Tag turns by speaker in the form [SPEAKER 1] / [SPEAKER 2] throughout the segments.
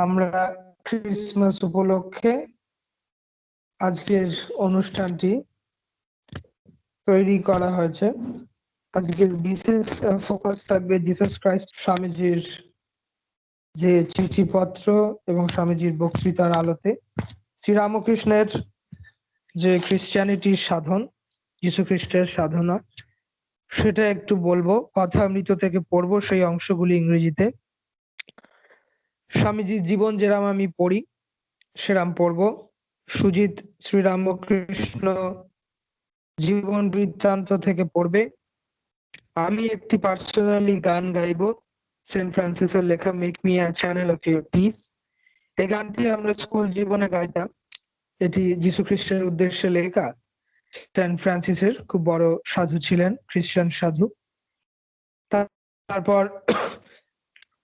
[SPEAKER 1] আমরা ক্রিসমাস উপলক্ষে আজকের অনুষ্ঠানটি তৈরি করা হয়েছে। আজকের বিশেষ ফোকাস থাকবে জিসাস ক্রাইস্ট স্বামীজির যে চিঠিপত্র এবং স্বামীজির বক্তৃতার আলোতে শ্রীরামকৃষ্ণের যে খ্রিস্টানিটির সাধন, যীশু খ্রিস্টের সাধনা, সেটা একটু বলবো। কথামৃত থেকে পড়বো সেই অংশগুলি ইংরেজিতে। স্বামীজির জীবন যেরাম আমি পড়ি সেরাম পড়বো। সুজিত শ্রীরামকৃষ্ণ জীবন বৃত্তান্ত থেকে পড়বে। আমি একটি পার্সোনালি গান গাইবো, সেন্ট ফ্রান্সিসের লেখা make me a channel of your piece. এই গানটি আমরা স্কুল জীবনে গাইতাম। এটি যীশু খ্রিস্টের উদ্দেশ্যে লেখা। সেন্ট ফ্রান্সিসের খুব বড় সাধু ছিলেন, খ্রিস্টান সাধু। তারপর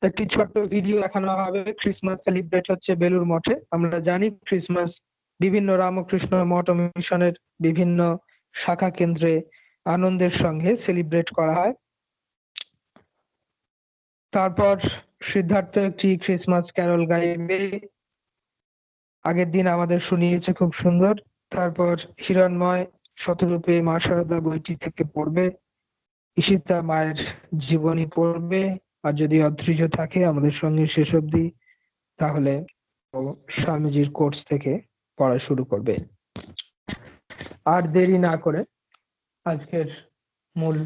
[SPEAKER 1] একটি ছোট্ট ভিডিও দেখানো হবে। ক্রিসমাস সেলিব্রেট হচ্ছে বেলুর মঠে। আমরা জানি ক্রিসমাস বিভিন্ন রামকৃষ্ণ মঠ ও মিশনের বিভিন্ন শাখা কেন্দ্রে আনন্দের সঙ্গে সেলিব্রেট করা হয়। তারপর সিদ্ধার্থ একটি ক্রিসমাস ক্যারল গাইবে, আগের দিন আমাদের শুনিয়েছে, খুব সুন্দর। তারপর হিরণময় শতরূপে মা সারদা বইটি থেকে পড়বে। ঈশিতা মায়ের জীবনী পড়বে, আর যদি অধৈর্য থাকে আমাদের সঙ্গে শেষ অবধি, তাহলে স্বামীজির কোর্স থেকে পড়া শুরু করবে। আর দেরি না করে আজকের মূল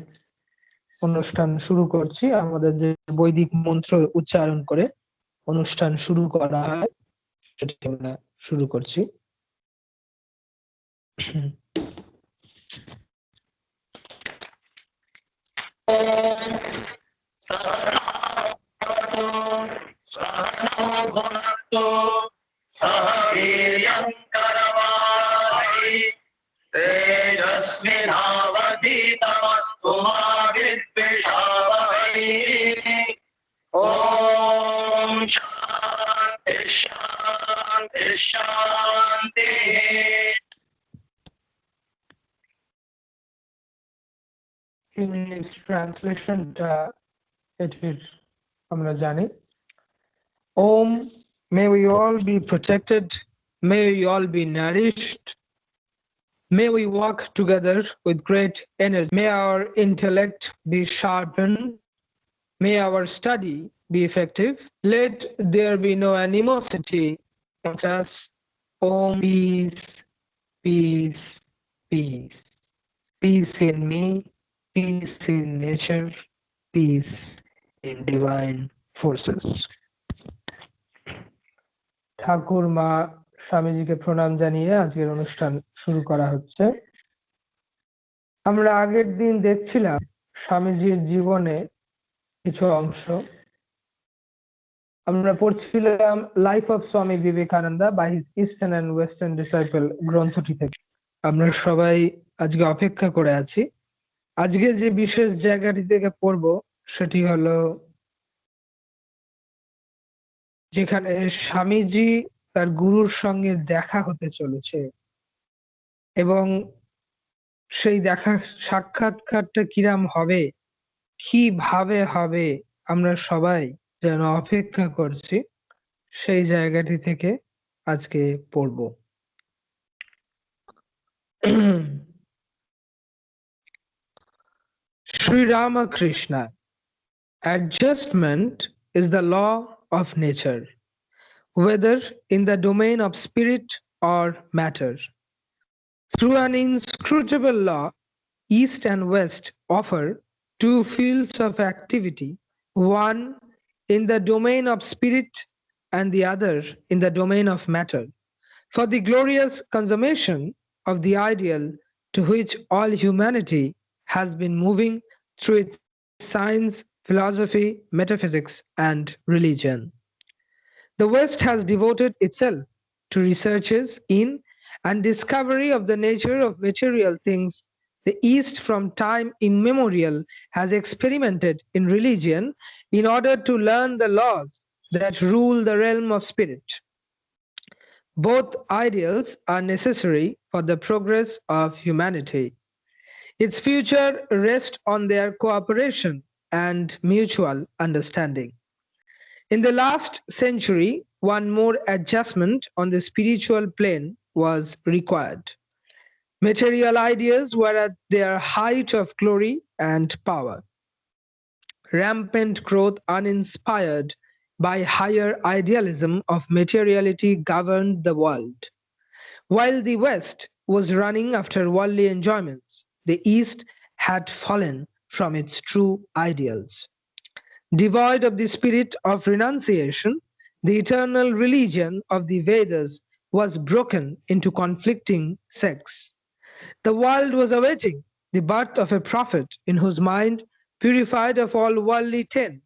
[SPEAKER 1] অনুষ্ঠান শুরু করছি। আমাদের যে বৈদিক মন্ত্র উচ্চারণ করে অনুষ্ঠান শুরু করা হয় সেটি আমরা শুরু করছি।
[SPEAKER 2] तेजस्विनावधीतमस्तु मा विद्विषावहै। ॐ शान्ति शान्ति शान्तिः।
[SPEAKER 1] English translation এটির আমরা জানি। Om, may we all be protected, may we all be nourished, may we walk together with great energy, may our intellect be sharpened, may our study be effective, let there be no animosity among us. Om, peace, peace, peace. Peace in me, peace in nature, peace in divine forces. ঠাকুর মা স্বামীজিকে প্রণাম জানিয়ে আজকের অনুষ্ঠান শুরু করা হচ্ছে। আমরা আগের দিন দেখছিলাম স্বামীজির জীবনে কিছু অংশ। আমরা পড়ছিলাম life of Swami Vivekananda by his eastern and western disciple গ্রন্থটি থেকে। আমরা সবাই আজকে অপেক্ষা করে আছি। আজকে যে বিশেষ জায়গাটি থেকে পড়ব সেটি হলো যেখানে স্বামীজি তার গুরুর সঙ্গে দেখা হতে চলেছে, এবং সেই দেখা সাক্ষাৎকারটা কিরাম হবে, কিভাবে হবে, আমরা সবাই যেন অপেক্ষা করছি। সেই জায়গাটি থেকে আজকে পড়ব। Sri Ramakrishna, adjustment is the law of nature, whether in the domain of spirit or matter. Through an inscrutable law, East and West offer two fields of activity, one in the domain of spirit and the other in the domain of matter, for the glorious consummation of the ideal to which all humanity has been moving through its science, philosophy, metaphysics, and religion. The West has devoted itself to researches in and discovery of the nature of material things. The East from time immemorial has experimented in religion in order to learn the laws that rule the realm of spirit. Both ideals are necessary for the progress of humanity. Its future rests on their cooperation and mutual understanding. In the last century, one more adjustment on the spiritual plane was required. Material ideas were at their height of glory and power. Rampant growth, uninspired by higher idealism of materiality, governed the world. While the West was running after worldly enjoyments, the East had fallen from its true ideals. Devoid of the spirit of renunciation, the eternal religion of the Vedas was broken into conflicting sects. The world was awaiting the birth of a prophet in whose mind, purified of all worldly taint,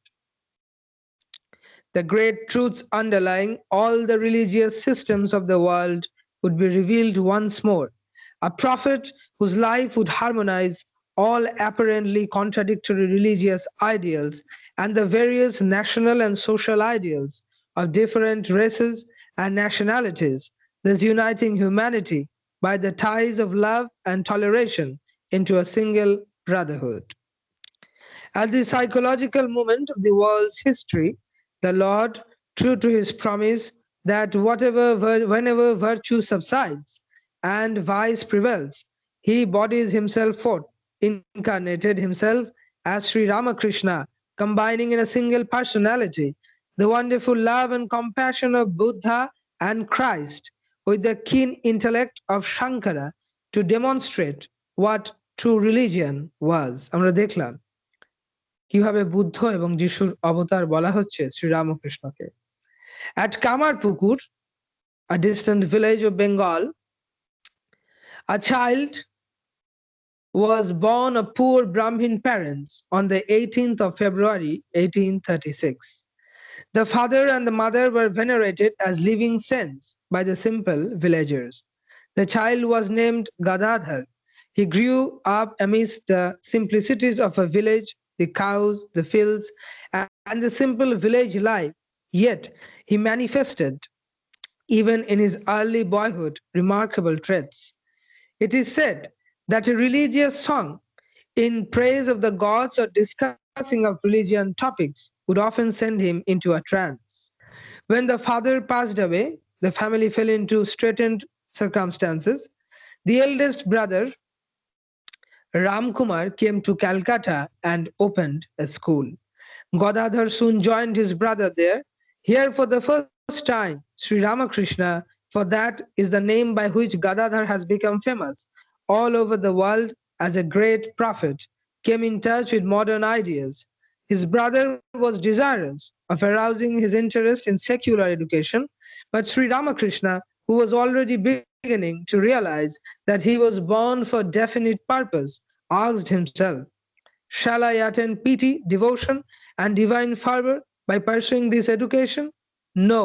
[SPEAKER 1] the great truths underlying all the religious systems of the world would be revealed once more. A prophet whose life would harmonize all apparently contradictory religious ideals and the various national and social ideals of different races and nationalities, thus uniting humanity by the ties of love and toleration into a single brotherhood. At the psychological moment of the world's history, the Lord, true to his promise that whenever virtue subsides and vice prevails, he bodies himself forth, incarnated himself as Sri Ramakrishna, combining in a single personality the wonderful love and compassion of Buddha and Christ with the keen intellect of Shankara to demonstrate what true religion was. আমরা দেখলাম কিভাবে বুদ্ধ এবং যিশুর অবতার বলা হচ্ছে শ্রীরামকৃষ্ণকে। At Kamarpukur, a distant village of Bengal, a child was born of poor Brahmin parents on the 18th of February 1836. The father and the mother were venerated as living saints by the simple villagers. The child was named Gadadhar. He grew up amidst the simplicities of a village, the cows, the fields, and the simple village life. Yet he manifested, even in his early boyhood, remarkable traits. It is said that a religious song in praise of the gods or discussing of religion topics would often send him into a trance. When the father passed away, the family fell into straitened circumstances. The eldest brother, Ramkumar, came to Calcutta and opened a school. Godadhar soon joined his brother there. Here, for the first time, Sri Ramakrishna, for that is the name by which Gadadhar has become famous all over the world as a great prophet, came in touch with modern ideas. His brother was desirous of arousing his interest in secular education, but Sri Ramakrishna, who was already beginning to realize that he was born for definite purpose, asked himself, "Shall I attend pity, devotion, and divine fervor by pursuing this education?" "No,"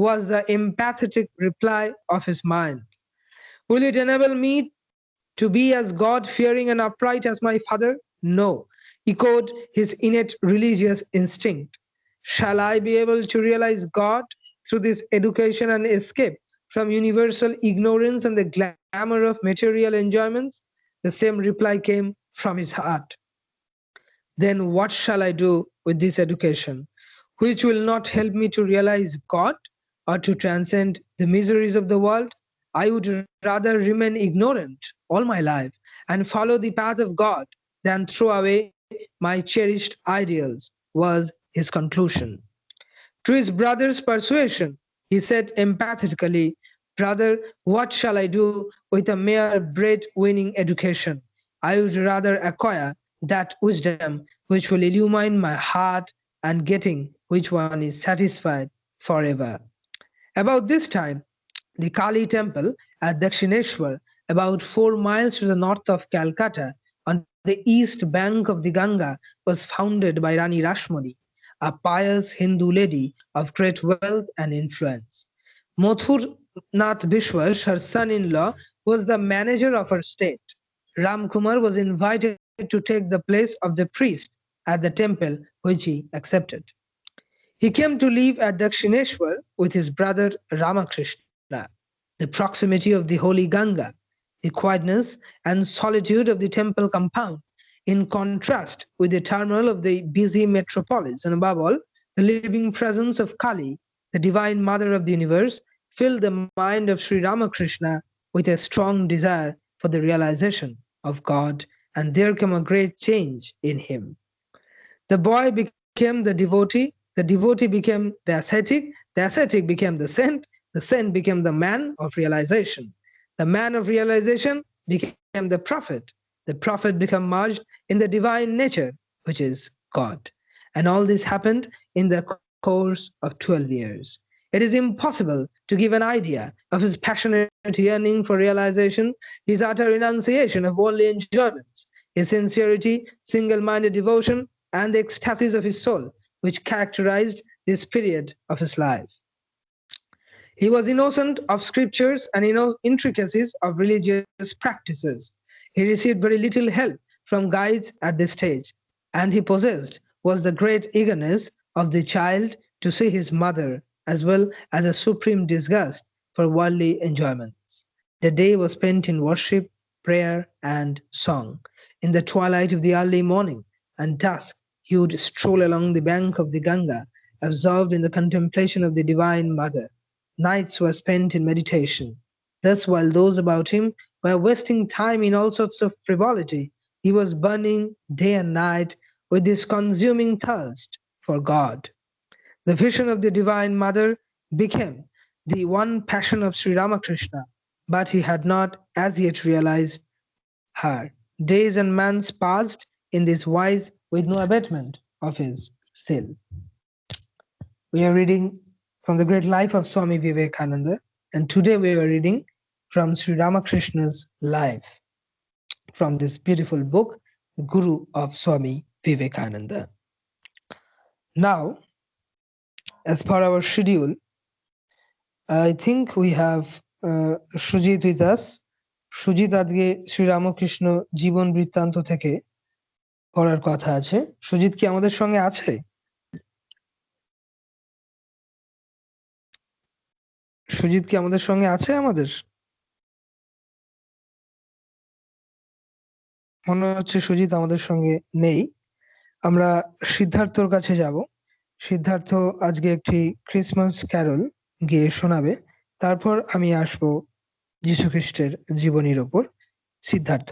[SPEAKER 1] was the empathetic reply of his mind. "Will it enable me to be as God-fearing and upright as my father?" "No," echoed his innate religious instinct. "Shall I be able to realize God through this education and escape from universal ignorance and the glamour of material enjoyments?" The same reply came from his heart. "Then what shall I do with this education, which will not help me to realize God or to transcend the miseries of the world? I would rather remain ignorant all my life and follow the path of God than throw away my cherished ideals," was his conclusion. To his brother's persuasion, he said empathetically, "Brother, what shall I do with a mere bread-winning education? I would rather acquire that wisdom which will illumine my heart and getting which one is satisfied forever." About this time, the Kali temple at Dakshineshwar, about 4 miles to the north of Calcutta, on the east bank of the Ganga, was founded by Rani Rashmani, a pious Hindu lady of great wealth and influence. Mathur Nath Bishwas, her son-in-law, was the manager of her state. Ramkumar was invited to take the place of the priest at the temple, which he accepted. He came to live at Dakshineshwar with his brother Ramakrishna. The proximity of the holy Ganga, the quietness and solitude of the temple compound, in contrast with the turmoil of the busy metropolis, and above all, The living presence of Kali, the divine mother of the universe, filled the mind of Sri Ramakrishna with a strong desire for the realization of God, and there came a great change in him. The boy became the devotee became the ascetic became the saint became the man of realization. The man of realization became the prophet became merged in the divine nature, which is God. And all this happened in the course of 12 years. It is impossible to give an idea of his passionate yearning for realization, his utter renunciation of worldly enjoyments, his sincerity, single minded devotion, and the ecstasies of his soul, which characterized this period of his life. He was innocent of scriptures and intricacies of religious practices. He received very little help from guides at this stage, and he possessed was the great eagerness of the child to see his mother, as well as a supreme disgust for worldly enjoyments. The day was spent in worship, prayer, and song. In the twilight of the early morning and dusk, he would stroll along the bank of the Ganga, absorbed in the contemplation of the Divine Mother. Nights were spent in meditation. Thus, while those about him were wasting time in all sorts of frivolity, he was burning day and night with this consuming thirst for God. The vision of the Divine Mother became the one passion of Sri Ramakrishna, but he had not as yet realized her. Days and months passed in this wise with no abatement of his zeal. We are reading from the great life of Swami Vivekananda, and today we are reading from Sri Ramakrishna's life from this beautiful book, The Guru of Swami Vivekananda. Now, as per our schedule, I think we have Sujit with us. Sujit আজকে শ্রীরামকৃষ্ণ জীবন বৃত্তান্ত থেকে পড়ার কথা আছে। সুজিত কি আমাদের সঙ্গে আছে? সুজিত কি আমাদের সঙ্গে আছে? আমাদের মনে হচ্ছে সুজিত আমাদের সঙ্গে নেই। আমরা সিদ্ধার্থর কাছে যাব। সিদ্ধার্থ আজকে একটি ক্রিসমাস ক্যারল গেয়ে শোনাবে। তারপর আমি আসব যীশু খ্রিস্টের জীবনীর ওপর। সিদ্ধার্থ।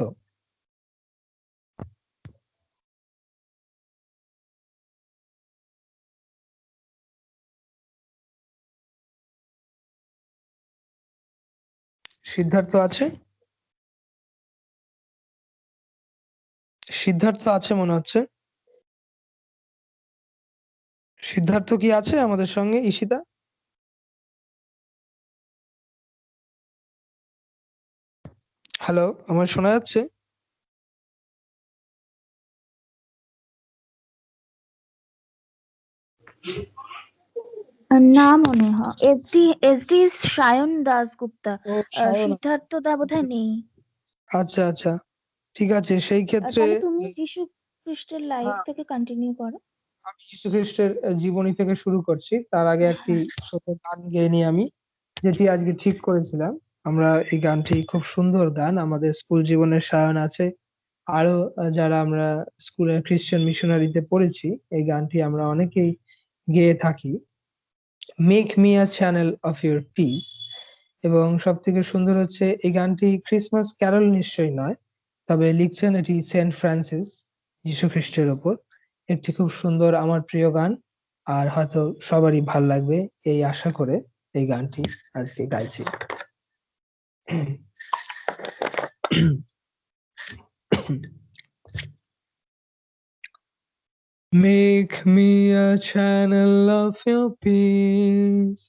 [SPEAKER 1] সিদ্ধার্থ আছে? সিদ্ধার্থ আছে মনে হচ্ছে। সিদ্ধার্থ কি আছে আমাদের সঙ্গে? ঈশিতা? হ্যালো, আমার শোনা যাচ্ছে?
[SPEAKER 3] না মনে হয় এসডি সায়ন দাশগুপ্তা, সিদ্ধার্থ দা বোধহয় নেই।
[SPEAKER 1] আচ্ছা আচ্ছা, ঠিক আছে। সেই ক্ষেত্রে
[SPEAKER 3] তাহলে তুমি যীশু খ্রিস্টের লাইফ থেকে কন্টিনিউ করো।
[SPEAKER 1] আমি যীশু খ্রিস্টের জীবনী থেকে শুরু করছি। তার আগে একটি ছোট গান গেয়ে নিই আমি, যেটি আজকে ঠিক করেছিলাম। আমরা এই গানটি খুব সুন্দর গান, আমাদের স্কুল জীবনের সায়ন আছে। আরো যারা আমরা স্কুলের খ্রিস্টান মিশনারিতে পড়েছি, এই গানটি আমরা অনেকেই গেয়ে থাকি। Make me a channel of your piece. এবং সব থেকে সুন্দর হচ্ছে এই গানটি ক্রিসমাস ক্যারল নিশ্চয়ই নয়, তবে লিখছেন এটি সেন্ট ফ্রান্সিস যীশু খ্রিস্টের ওপর। একটি খুব সুন্দর আমার প্রিয় গান, আর হয়তো সবারই ভাল লাগবে এই আশা করে এই গানটি আজকে গাইছি। Make me a channel of your peace.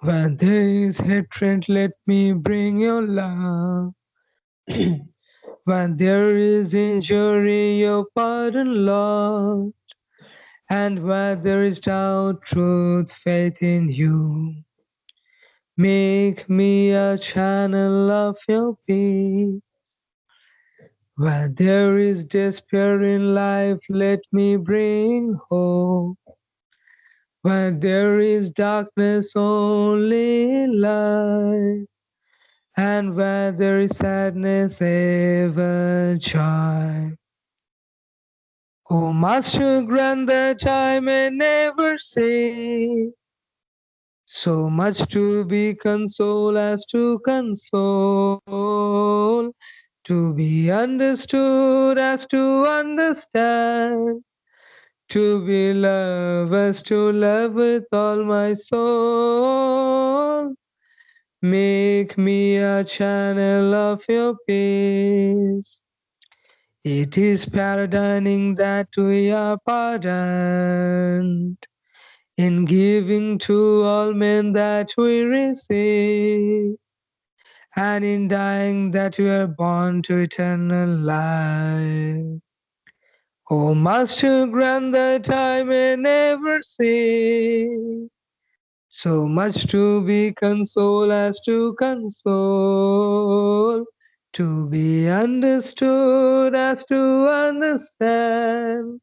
[SPEAKER 1] When there is hatred, let me bring your love. When there is injury, your pardon, Lord. And where there is doubt, truth, faith in you. Make me a channel of your peace. Where there is despair in life, let me bring hope. Where there is darkness, only light. And where there is sadness, ever joy. O Master, grant that I may never say so much to be consoled as to console, to be understood as to understand, to be loved as to love with all my soul. Make me a channel of your peace. It is pardoning that we are pardoned, in giving to all men that we receive, and in dying that we are born to eternal life. O Master, grant that I may never say so much to be consoled as to console, to be understood as to understand,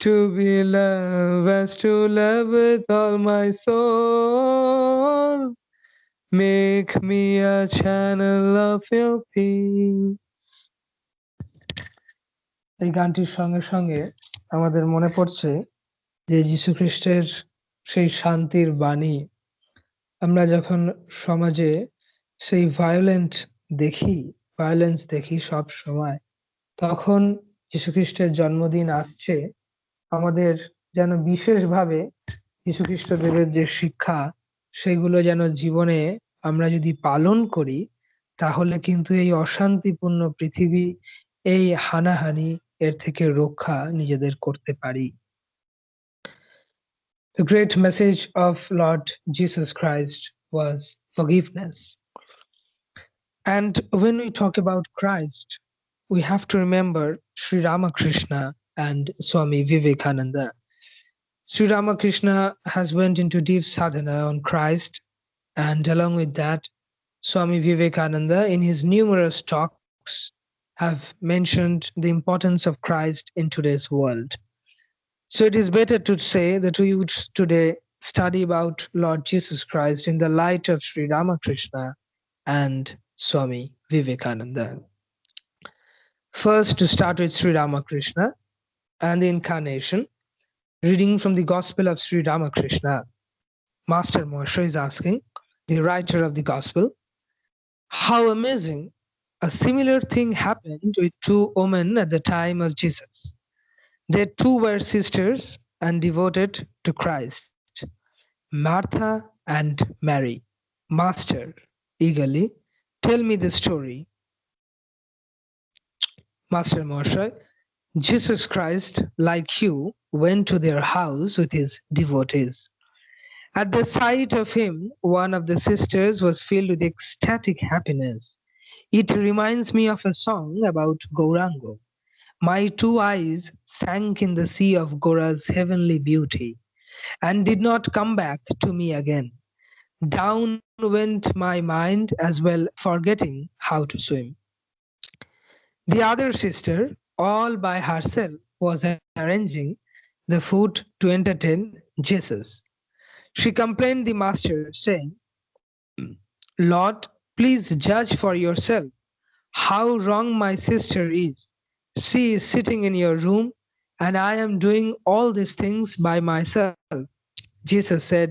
[SPEAKER 1] to be loved as to love with all my soul. Make me a channel of your peace. এই গানটির সঙ্গে সঙ্গে আমাদের মনে পড়ছে যে যীশু খ্রিস্টের সেই শান্তির বাণী। আমরা যখন সমাজে সেই ভায়োলেন্স দেখি সব সময়, তখন যীশু খ্রিস্টের জন্মদিন আসছে, আমাদের যেন বিশেষভাবে যীশু খ্রিস্ট দেবের যে শিক্ষা, সেগুলো যেন জীবনে আমরা যদি পালন করি, তাহলে কিন্তু এই অশান্তিপূর্ণ পৃথিবী, এই হানাহানি, এর থেকে রক্ষা নিজেদের করতে পারি। The great message of Lord Jesus Christ was forgiveness. And when we talk about Christ, we have to remember Sri Ramakrishna and Swami Vivekananda. Sri Ramakrishna has went into deep sadhana on Christ, and along with that, Swami Vivekananda, in his numerous talks, have mentioned the importance of Christ in today's world. So it is better to say that we would today study about Lord Jesus Christ in the light of Sri Ramakrishna and Swami Vivekananda. First, to start with Sri Ramakrishna and the incarnation, reading from the Gospel of Sri Ramakrishna. Master Moshe is asking the writer of the Gospel, how amazing! A similar thing happened with two women at the time of Jesus. They too were sisters and devoted to Christ, Martha and Mary. Master, eagerly, tell me the story. Master Moshe, Jesus Christ, like you, went to their house with his devotees. At the sight of him, one of the sisters was filled with ecstatic happiness. It reminds me of a song about Gaurango. My two eyes sank in the sea of Gora's heavenly beauty and did not come back to me again. Down went my mind as well, forgetting how to swim. The other sister, all by herself, was arranging the food to entertain Jesus. She complained the master, saying, Lord, please judge for yourself how wrong my sister is. She is sitting in your room, and I am doing all these things by myself. Jesus said,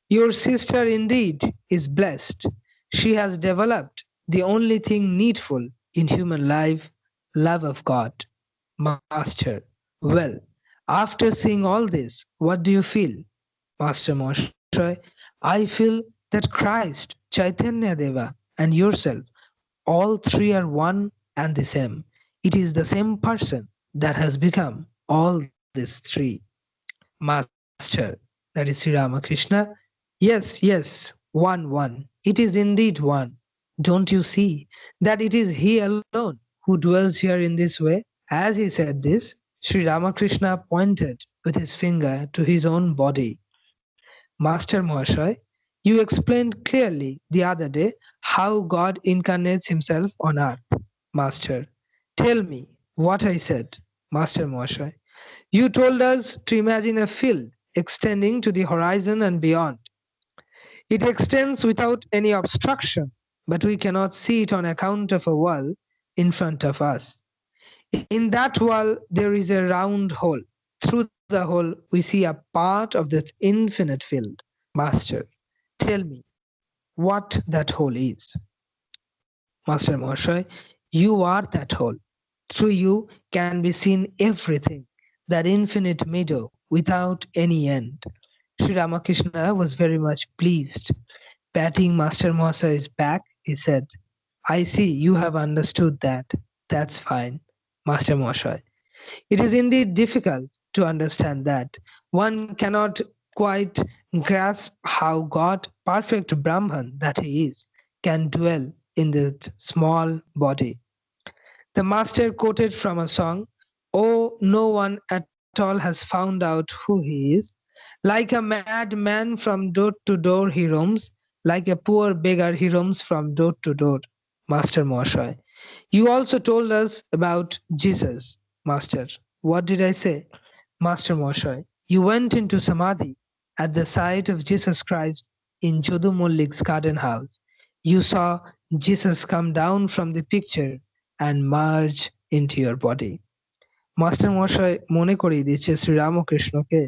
[SPEAKER 1] your sister indeed is blessed. She has developed the only thing needful in human life, love of God. Master, well, after seeing all this, what do you feel? Master Moshe, I feel that Christ, Chaitanya Deva, and yourself, all three are one and the same. It is the same person that has become all these three. Master, that is Sri Ramakrishna, yes, one. It is indeed one. Don't you see that it is he alone who dwells here in this way? As he said this, Sri Ramakrishna pointed with his finger to his own body. Master Mahashai, you explained clearly the other day how God incarnates himself on earth. Master, tell me what I said. Master Mahashai, you told us to imagine a field extending to the horizon and beyond. It extends without any obstruction, but we cannot see it on account of a wall in front of us. In that wall there is a round hole. Through the hole we see a part of that infinite field. Master, tell me what that hole is. Master Moshoy, you are that hole. Through you can be seen everything, that infinite meadow without any end. Sri Ramakrishna was very much pleased. Patting Master Mosa's back, he said, I see you have understood that. That's fine, Master Moshoy. It is indeed difficult to understand that. One cannot quite grasp how God, perfect Brahman that he is, can dwell in that small body. The master quoted from a song, Oh, no one at all has found out who he is. Like a mad man from door to door he roams, like a poor beggar he roams from door to door. Master Moshoy. You also told us about Jesus, Master. What did I say? Master Moshoy. You went into Samadhi at the sight of Jesus Christ in Jodu Mollik's garden house. You saw Jesus come down from the picture and merge into your body. Master মশাই মনে করিয়ে দিচ্ছে শ্রীরামকৃষ্ণকে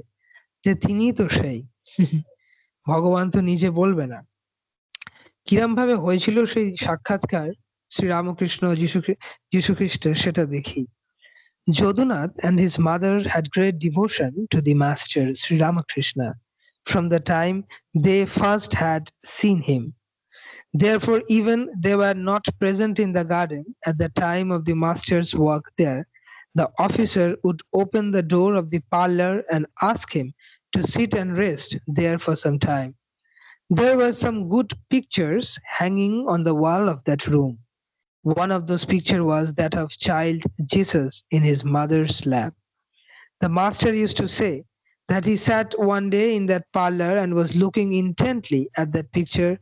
[SPEAKER 1] যে তিনিই তো সেই ভগবান তো নিজে বলবে না। কিরম ভাবে হয়েছিল সেই সাক্ষাৎকার শ্রীরামকৃষ্ণ যীশু খ্রিস্টের সেটা দেখি। Jodhunath and his mother had great devotion to the master Sri Ramakrishna from the time they first had seen him. Therefore, even they were not present in the garden at the time of the master's work there, the officer would open the door of the parlour and ask him to sit and rest there for some time. There were some good pictures hanging on the wall of that room. One of those pictures was that of child Jesus in his mother's lap. The master used to say that he sat one day in that parlour and was looking intently at that picture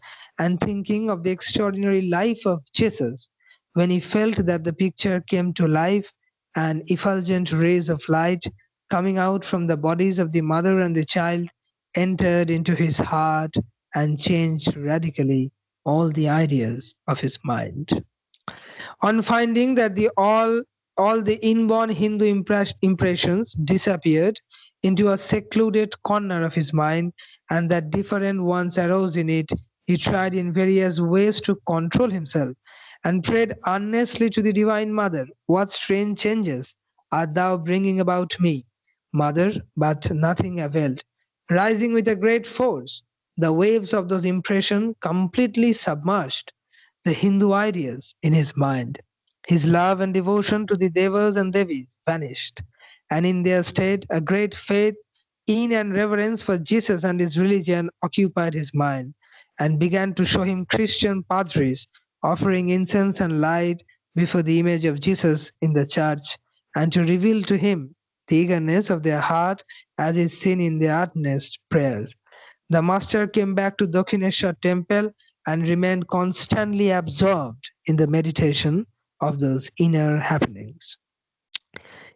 [SPEAKER 1] and thinking of the extraordinary life of Jesus, when he felt that the picture came to life and effulgent rays of light coming out from the bodies of the mother and the child entered into his heart and changed radically all the ideas of his mind. On finding that all the inborn Hindu impressions disappeared into a secluded corner of his mind and that different ones arose in it, he tried in various ways to control himself and prayed earnestly to the Divine Mother, What strange changes art thou bringing about me, Mother? But nothing availed. Rising with a great force, the waves of those impressions completely submerged the Hindu ideas in his mind. His love and devotion to the Devas and Devis vanished, and in their stead a great faith in and reverence for Jesus and his religion occupied his mind, and began to show him Christian padris offering incense and light before the image of Jesus in the church, and to reveal to him the eagerness of their heart as is seen in their earnest prayers. The master came back to Dakshineshwar temple and remained constantly absorbed in the meditation of those inner happenings.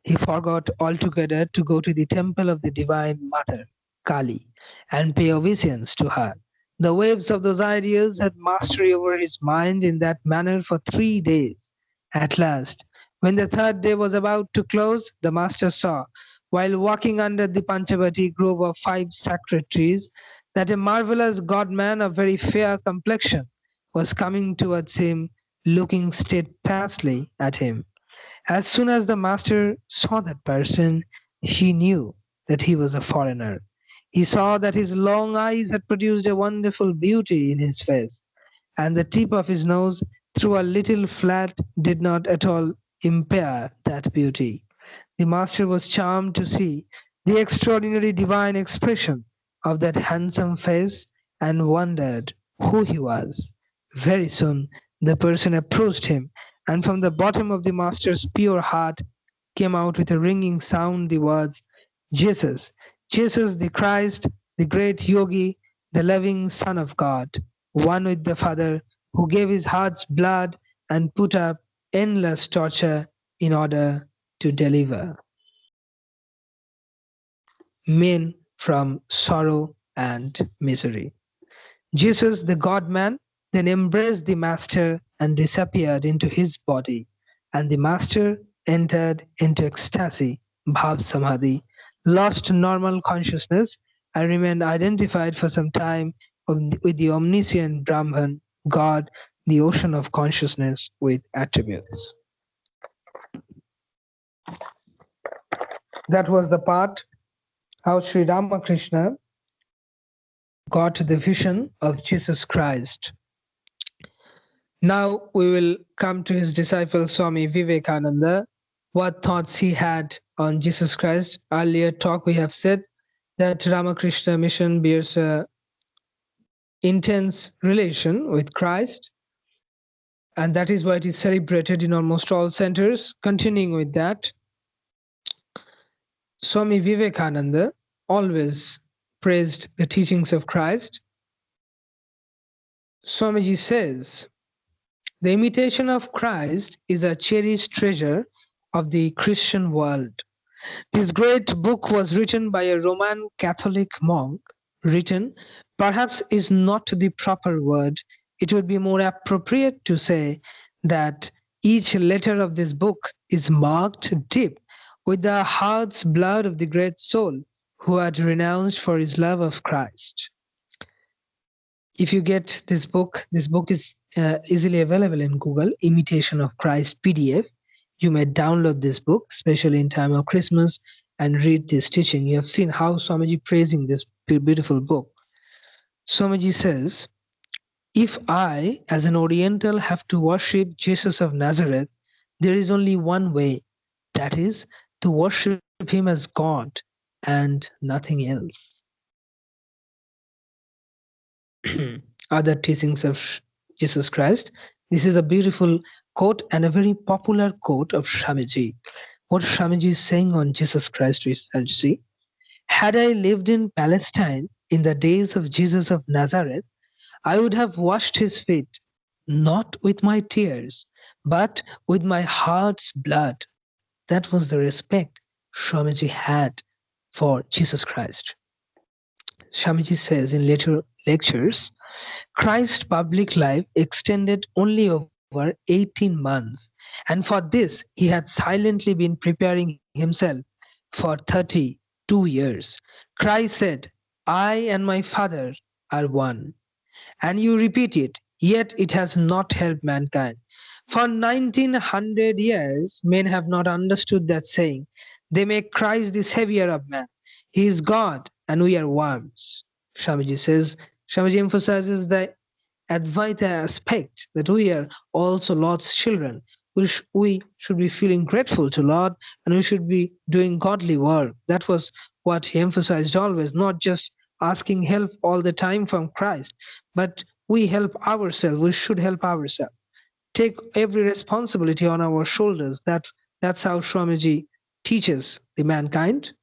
[SPEAKER 1] He forgot altogether to go to the temple of the Divine Mother, Kali, and pay obeisance to her. The waves of those ideas had mastery over his mind in that manner for 3 days. At last, when the third day was about to close, the master saw, while walking under the Panchavati grove of 5 sacred trees, that a marvelous god-man of very fair complexion was coming towards him, looking steadfastly at him. As soon as the master saw that person, he knew that he was a foreigner. He saw that his long eyes had produced a wonderful beauty in his face, and the tip of his nose, through a little flat, did not at all impair that beauty. The master was charmed to see the extraordinary divine expression of that handsome face and wondered who he was. Very soon the person approached him, and from the bottom of the master's pure heart came out with a ringing sound the words, Jesus, Jesus the Christ, the great yogi, the loving Son of God, one with the Father, who gave his heart's blood and put up endless torture in order to deliver men from sorrow and misery. Jesus, the God man, then embraced the Master and disappeared into his body, and the Master entered into ecstasy, bhav samadhi, lost normal consciousness, and remained identified for some time with the omniscient Brahman, God, the ocean of consciousness with attributes. That was the part how Sri Ramakrishna got the vision of Jesus Christ. Now we will come to his disciple Swami Vivekananda, what thoughts he had on Jesus Christ. Earlier talk we have said that Ramakrishna mission bears a intense relation with Christ, and that is why it is celebrated in almost all centers. Continuing with that, Swami Vivekananda always praised the teachings of Christ. Swamiji says, the imitation of Christ is a cherished treasure of the Christian world. This great book was written by a Roman Catholic monk. Written perhaps is not the proper word. It would be more appropriate to say that each letter of this book is marked deep with the heart's blood of the great soul who had renounced for his love of Christ. If you get this book is easily available in Google, Imitation of Christ PDF. You may download this book, especially in time of Christmas, and read this teaching. You have seen how Swamiji praising this beautiful book. Swamiji says, if I, as an Oriental, have to worship Jesus of Nazareth, there is only one way, that is, to worship him as God and nothing else. Other teachings of Jesus Christ. This is a beautiful quote and a very popular quote of Swamiji. What Swamiji is saying on Jesus Christ is, see, had I lived in Palestine in the days of Jesus of Nazareth, I would have washed his feet, not with my tears, but with my heart's blood. That was the respect Swamiji had for Jesus Christ. Swamiji says in later lectures, Christ's public life extended only over 18 months, and for this he had silently been preparing himself for 32 years. Christ said, I and my Father are one. And you repeat it, yet it has not helped mankind. For 1900 years, men have not understood that saying. They make Christ the savior of man. He is God and we are worms. Swamiji emphasizes the Advaita aspect that we are also Lord's children. We should be feeling grateful to Lord and we should be doing godly work. That was what he emphasized always, not just asking help all the time from Christ, but we help ourselves. We should help ourselves. Take every responsibility on our shoulders. That's how Swamiji teaches the mankind.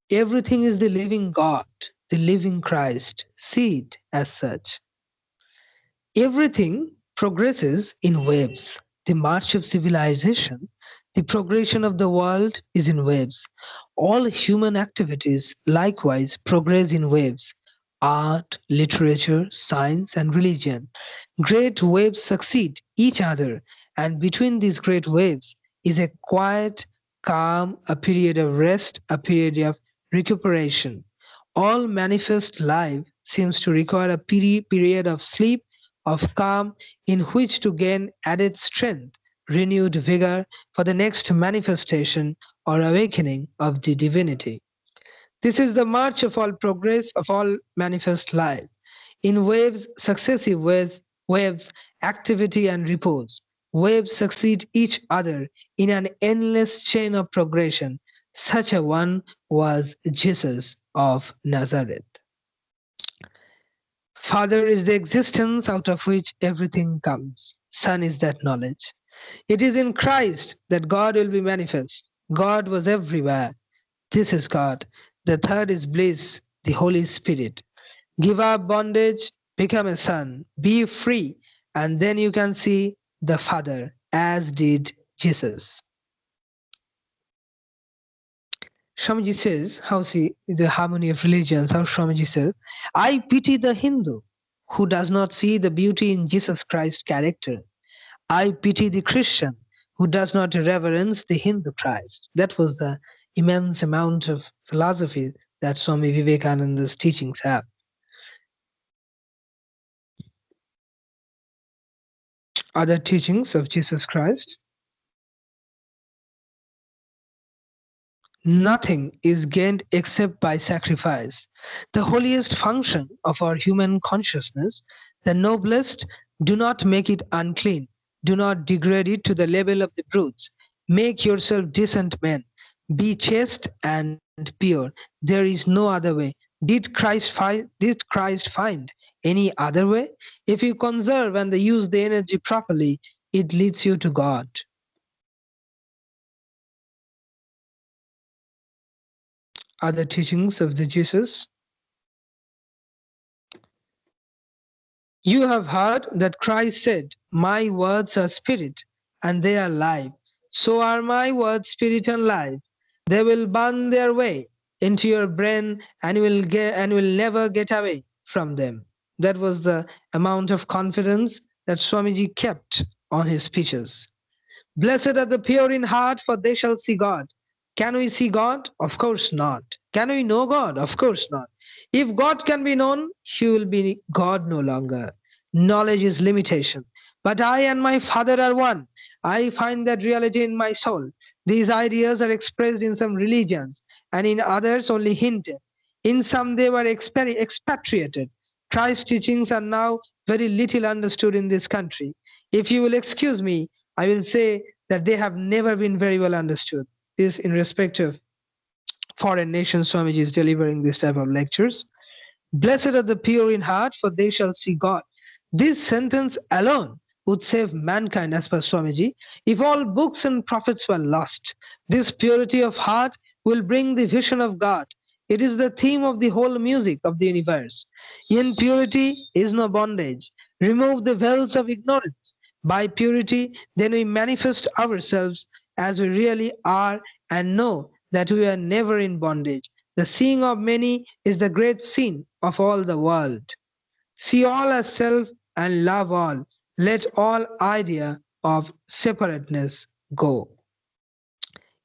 [SPEAKER 1] Everything is the living God, the living Christ. See it as such. Everything progresses in waves. The march of civilization, the progression of the world is in waves. All human activities likewise progress in waves. Art, literature, science, and religion. Great waves succeed each other, and between these great waves is a quiet, calm, a period of rest, a period of recuperation. All manifest life seems to require a period of sleep, of calm, in which to gain added strength, renewed vigor for the next manifestation or awakening of the divinity. This is the march of all progress, of all manifest life. In waves, successive waves, activity and repose. Waves succeed each other in an endless chain of progression. Such a one was Jesus of Nazareth. Father is the existence out of which everything comes. Son is that knowledge. It is in Christ that God will be manifest. God was everywhere. This is God. The third is bliss, the Holy Spirit. Give up bondage, become a son, be free, and then you can see the Father, as did Jesus. Swamiji says, how see the harmony of religions, how Swamiji says, I pity the Hindu who does not see the beauty in Jesus Christ's character. I pity the Christian who does not reverence the Hindu Christ. That was the immense amount of philosophy that Swami Vivekananda's teachings have. Other teachings of Jesus Christ. Nothing is gained except by sacrifice. The holiest function of our human consciousness, the noblest, do not make it unclean. Do not degrade it to the level of the brutes. Make yourself decent men. Be chaste and pure. There is no other way. Did Christ find any other way? If you conserve and use the energy properly, it leads you to God. Other teachings of the Jesus. You have heard that Christ said, my words are spirit and they are life. So are my words spirit and life. They will burn their way into your brain and will never get away from them. That was the amount of confidence that Swamiji kept on his speeches. Blessed are the pure in heart, for they shall see God. Can we see God? Of course not. Can we know God? Of course not. If God can be known, He will be God no longer. Knowledge is limitation. But I and my Father are one. I find that reality in my soul. These ideas are expressed in some religions, and in others only hinted. In some they were expatriated. Christ's teachings are now very little understood in this country. If you will excuse me, I will say that they have never been very well understood. This in respect of foreign nations, Swamiji is delivering this type of lectures. Blessed are the pure in heart, for they shall see God. This sentence alone would save mankind, as per Swamiji, if all books and prophets were lost. This purity of heart will bring the vision of God. It is the theme of the whole music of the universe. In purity is no bondage. Remove the veils of ignorance. By purity, then we manifest ourselves as we really are and know that we are never in bondage. The seeing of many is the great sin of all the world. See all as self and love all. Let all idea of separateness go.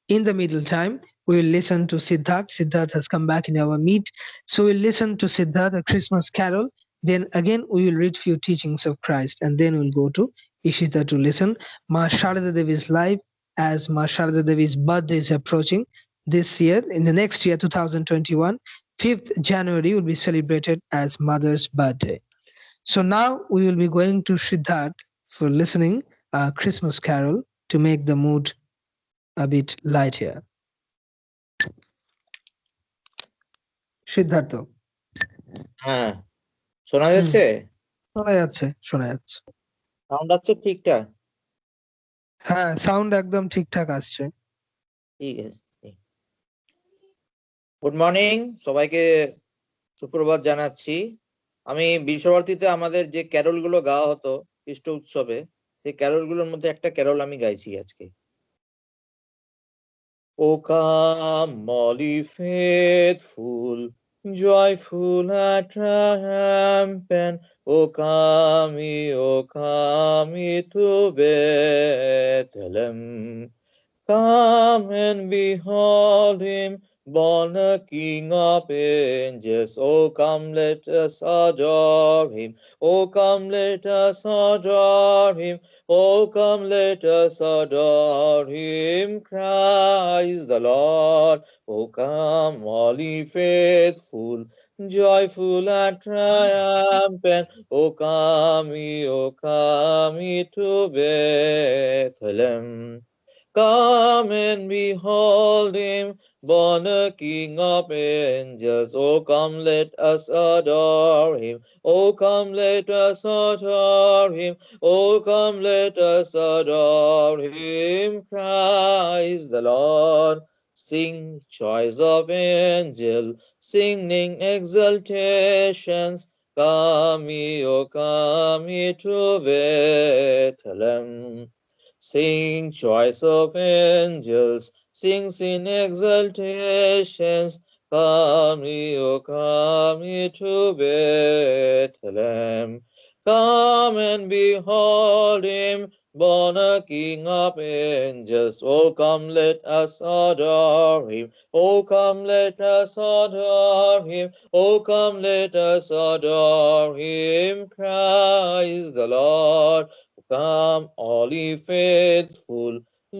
[SPEAKER 1] In the middle time, we will listen to Siddhartha. Siddhartha has come back in our meet. So we'll listen to Siddhartha, a Christmas carol. Then again, we will read few teachings of Christ. And then we'll go to Ishita to listen. Ma Sarada Devi's live, as Ma Sarada Devi's birthday is approaching this year. In the next year, 2021, 5th January will be celebrated as Mother's birthday. So now we will be going to Siddhartha for listening a Christmas carol to make the mood a bit lighter. Siddharth
[SPEAKER 4] হ্যাঁ শোনা যাচ্ছে
[SPEAKER 1] শোনা যাচ্ছে
[SPEAKER 4] sound আসছে ঠিকঠাক
[SPEAKER 1] হ্যাঁ sound একদম ঠিকঠাক আসছে
[SPEAKER 4] ঠিক আছে গুড মর্নিং সবাইকে সুপ্রভাত জানাচ্ছি আমি বিশ্বভারতীতে আমাদের যে ক্যারল গুলো গাওয়া হতো খ্রিস্ট উৎসবে সেই ক্যারল গুলোর মধ্যে একটা ক্যারল আমি গাইছি আজকে O come, all ye faithful, joyful and triumphant, O come ye to Bethlehem. Come and behold him, born a King of angels. Oh, come, let us adore him. Oh, come, let us adore him. Oh, come, let us adore him. Christ the Lord. Oh, come, all ye faithful, joyful and triumphant. Oh, come ye to Bethlehem. Come and behold him, born a King of angels. Oh, come, let us adore him. Oh, come, let us adore him. Oh, come, let us adore him. Christ the Lord. Sing choice of angels, singing exaltations. Come ye to Bethlehem. Sing choice of angels, sings in exaltations. Come ye to Bethlehem. Come and behold him, born a King of angels. Oh, come, let us adore him. Oh, come, let us adore him. Oh, come, let us adore him. Christ the Lord. Come, all ye faithful,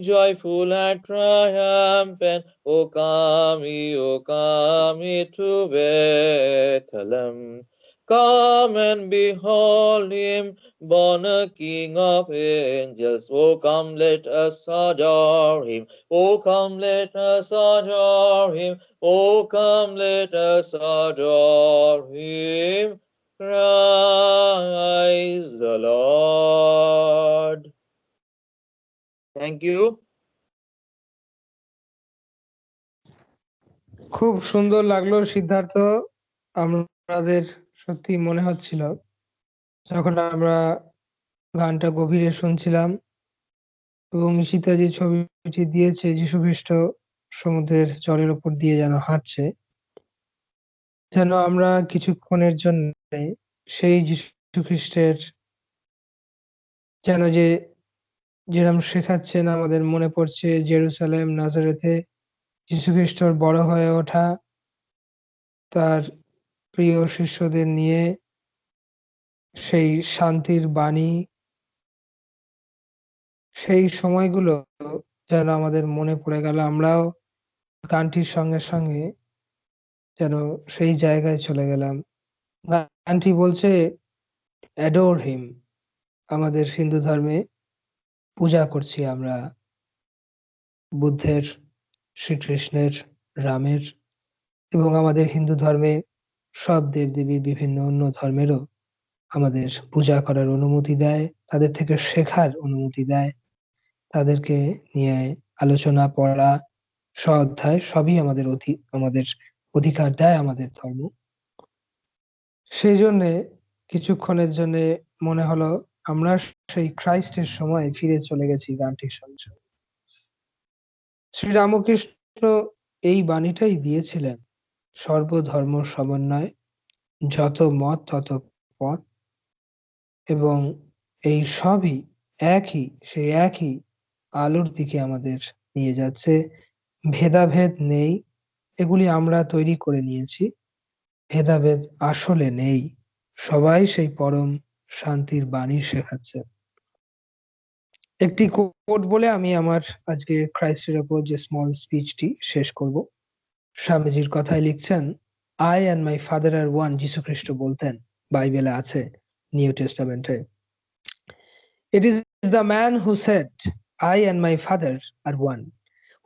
[SPEAKER 4] joyful and triumphant. O come ye to Bethlehem. Come and behold him, born a King of angels. O come, let us adore him. O come, let us adore him. O come, let us adore him. Praise the Lord. Thank you.
[SPEAKER 1] খুব সুন্দর লাগলো সিদ্ধার্থ। আমাদের সত্যি মনে হচ্ছিল যখন আমরা গানটা গভীরে শুনছিলাম এবং ঈশিতা যে ছবিটি দিয়েছে যীশু খ্রিস্ট সমুদ্রের জলের উপর দিয়ে যেন হাঁটছে, যেন আমরা কিছুক্ষণের জন্য সেই যীশু খ্রিস্টের যেন যেরকম শেখাচ্ছেন আমাদের মনে পড়ছে জেরুসালেম নাজারেথে যীশু খ্রিস্টর বড় হয়ে ওঠা, তার প্রিয় শিষ্যদের নিয়ে সেই শান্তির বাণী, সেই সময়গুলো যেন আমাদের মনে পড়ে গেল। আমরাও গানটির সঙ্গে সঙ্গে যেন সেই জায়গায় চলে গেলাম। গানটি বলছে অ্যাডোর হিম। আমাদের হিন্দু ধর্মে পূজা করছি আমরা বুদ্ধের, শ্রীকৃষ্ণের, রামের, এবং আমাদের হিন্দু ধর্মে সব দেবদেবীর বিভিন্ন অন্য ধর্মেরও আমাদের পূজা করার অনুমতি দেয়, তাদের থেকে শেখার অনুমতি দেয়, তাদেরকে নিয়ে আলোচনা পড়া, স্ব-অধ্যায় সবই আমাদের অধিকার দেয় আমাদের ধর্ম। সেই জন্যে কিছুক্ষণের জন্য মনে হলো আমরা সেই খ্রাইস্টের সময় ফিরে চলে গেছি গানটির সঙ্গে সঙ্গে। শ্রীরামকৃষ্ণ এই বাণীটাই দিয়েছিলেন, সর্বধর্ম সমন্বয়, যত মত তত পথ, এবং এই সবই সেই একই আলোর দিকে আমাদের নিয়ে যাচ্ছে। ভেদাভেদ নেই, এগুলি আমরা তৈরি করে নিয়েছি। ভেদাভেদ আসলে নেই, সবাই সেই পরম শান্তির বাণী শেখাচ্ছে। একটি কোট বলে আমি আমার আজকে খ্রাইস্টের উপর যে স্মল স্পিচটি শেষ করব। স্বামীজির কথায় লিখছেন, I and my father are one, যীশু খ্রিস্ট বলতেন, বাইবেলে আছে, নিউ টেস্টামেন্টে। It is the man who said, I and my Father are one,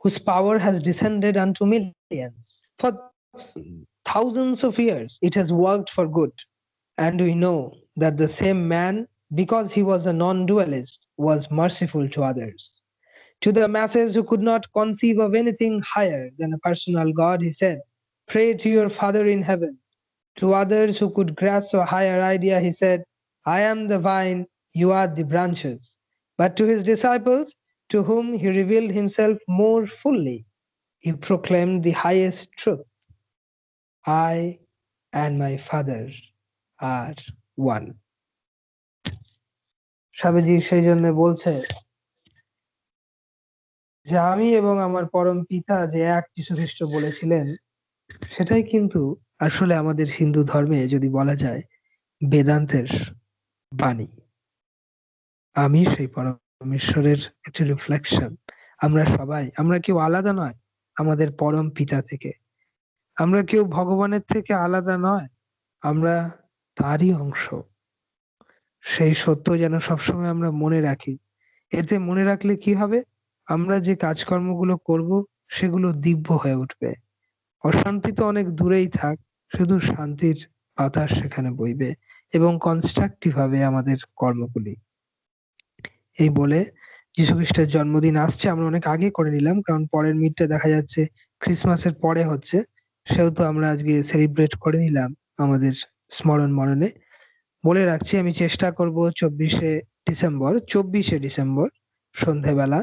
[SPEAKER 1] whose power has descended unto millions. For thousands of years it has worked for good, and we know that the same man, because he was a non-dualist, was merciful to others. To the masses who could not conceive of anything higher than a personal God, he said, pray to your Father in heaven. To others who could grasp a higher idea, he said, I am the vine, you are the branches. But to his disciples, to whom he revealed himself more fully, he proclaimed the highest truth. I and my Father are one. Swamiji সেই জন্য বলছে যে আমি এবং আমার পরম পিতা যে এক যীশু খ্রিস্ট বলেছিলেন, সেটাই কিন্তু আসলে আমাদের হিন্দু ধর্মে যদি বলা যায় বেদান্তের বাণী। আমি সেই পরমেশ্বরের একটি রিফ্লেকশন। আমরা কেউ আলাদা নয় আমাদের পরম পিতা থেকে, আমরা কেউ ভগবানের থেকে আলাদা নয়, আমরা তারই অংশ। সেই সত্য যেন সবসময় আমরা মনে রাখি। এতে মনে রাখলে কি হবে, আমরা যে কাজকর্মগুলো করব সেগুলো দিব্য হয়ে উঠবে। অশান্তি তো অনেক দূরেই থাক, শুধু শান্তির বাতাস সেখানে বইবে এবং কনস্ট্রাকটিভ হবে আমাদের কর্মগুলি। এই বলে যীশু খ্রিস্টের জন্মদিন আসছে, আমরা অনেক আগে করে নিলাম, কারণ পরের মিটটা দেখা যাচ্ছে ক্রিসমাসের পরে হচ্ছে, সেহেতু আমরা আজকে সেলিব্রেট করে নিলাম আমাদের স্মরণ মরণে। বলে রাখছি, আমি চেষ্টা করব 24শে ডিসেম্বর সন্ধ্যাবেলা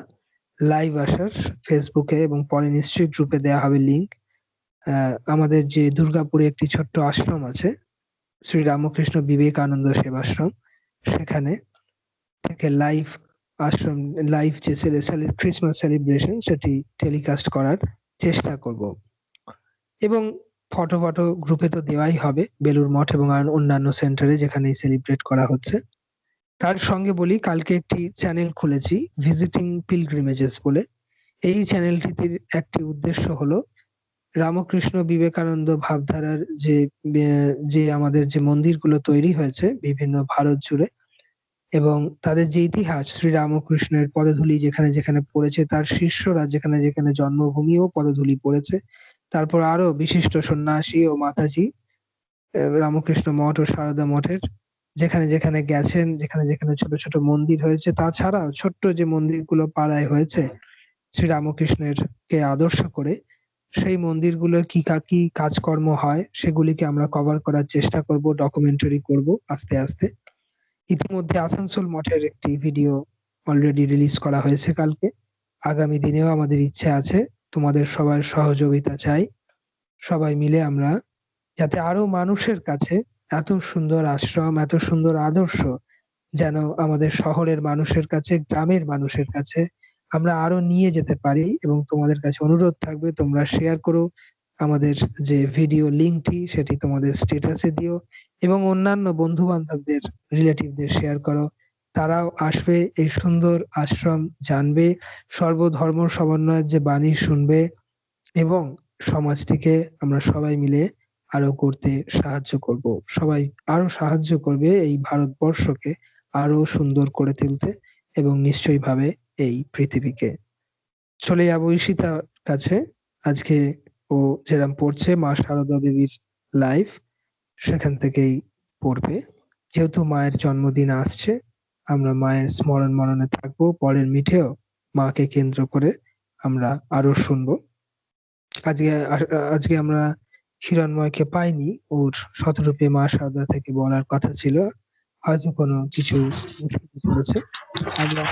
[SPEAKER 1] লাইভ আসার ফেসবুকে, এবং পরে নিশ্চয়ই গ্রুপে দেওয়া হবে লিঙ্ক। আমাদের যে দুর্গাপুরে একটি ছোট্ট আশ্রম আছে, শ্রী রামকৃষ্ণ বিবেকানন্দ সেবাশ্রম, সেখানে থেকে লাইভ আশ্রম লাইভ যে ক্রিসমাস সেলিব্রেশন সেটি টেলিকাস্ট করার চেষ্টা করব এবং ফটো গ্রুপে তো দেওয়াই হবে বেলুর মঠ এবং অন্যান্য সেন্টারে যেখানে সেলিব্রেট করা হচ্ছে। তার সঙ্গে বলি কালকে একটি চ্যানেল খুলেছি ভিজিটিং পিলগ্রিমেজেস বলে। এই চ্যানেলটিতে একটি উদ্দেশ্য হলো রামকৃষ্ণ বিবেকানন্দ ভাবধারার যে আমাদের যে মন্দিরগুলো তৈরি হয়েছে বিভিন্ন ভারত জুড়ে এবং তাদের যে ইতিহাস শ্রী রামকৃষ্ণের পদধূলি যেখানে যেখানে পড়েছে, তার শিষ্যরা যেখানে যেখানে জন্মভূমিও পদধূলি পড়েছে, তারপর আরো বিশিষ্ট সন্ন্যাসী ও মাতাজি রামকৃষ্ণ মঠ ও সারদা মঠের যেখানে যেখানে গেছেন, যেখানে যেখানে ছোট ছোট মন্দির হয়েছে, তাছাড়াও ছোট্ট যে মন্দিরগুলো পাড়ায় হয়েছে শ্রী রামকৃষ্ণের কে আদর্শ করে, সেই মন্দিরগুলোর কি কি কাজকর্ম হয় সেগুলিকে আমরা কভার করার চেষ্টা করব, ডকুমেন্টারি করব আস্তে আস্তে। ইতিমধ্যে আসানসোল মঠের একটি ভিডিও অলরেডি রিলিজ করা হয়েছে কালকে। আগামী দিনেও আমাদের ইচ্ছে আছে, তোমাদের সবার সহযোগিতা চাই। সবাই মিলে আমরা যাতে আরো মানুষের কাছে এত সুন্দর আশ্রম, এত সুন্দর আদর্শ যেন আমাদের শহরের মানুষের কাছে, গ্রামের মানুষের কাছে আমরা আরো নিয়ে যেতে পারি। এবং তোমাদের কাছে অনুরোধ থাকবে তোমরা শেয়ার করো আমাদের যে ভিডিও লিঙ্কটি, সেটি তোমাদের স্ট্যাটাসে দিও এবং অন্যান্য বন্ধু বান্ধবদের, রিলেটিভদের শেয়ার করো। তারাও আসবে, এই সুন্দর আশ্রম জানবে, সর্বধর্ম সমন্বয়ের যে বাণী শুনবে এবং সমাজটিকে আমরা সবাই মিলে আরো করতে সাহায্য করব। সবাই আরো সাহায্য করবে এই ভারতবর্ষকে আরো সুন্দর করে তুলতে এবং নিশ্চয়ই ভাবে এই পৃথিবীকে। চলে যাবো ঈশিতার কাছে। আজকে ও যেরাম পড়ছে মা সারদা দেবীর লাইভ, সেখান থেকেই পড়বে। যেহেতু মায়ের জন্মদিন আসছে, আমরা মায়ের স্মরণ মরণে থাকবো। পরের মিঠেও মাকে কেন্দ্র করে আমরা আরো শুনবো। আজকে আমরা হিরণময়কে পাইনি, ওর শতরূপে মা সারদা থেকে বলার কথা ছিল, হয়তো কোনো কিছু মিস্টেক করেছে। আমরা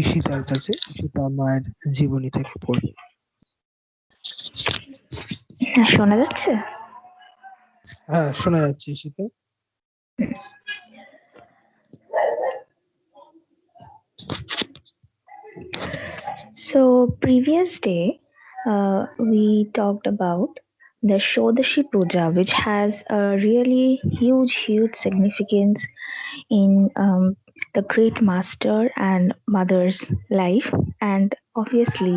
[SPEAKER 1] ঈশিতার কাছে, ঈশিতা মায়ের জীবনী থেকে পড়বে।
[SPEAKER 3] শোনা যাচ্ছে?
[SPEAKER 1] হ্যাঁ, শোনা যাচ্ছে Ishita.
[SPEAKER 3] So previous day, we talked about the Shodashi Puja, which has a really huge significance in the great master and mother's life, and obviously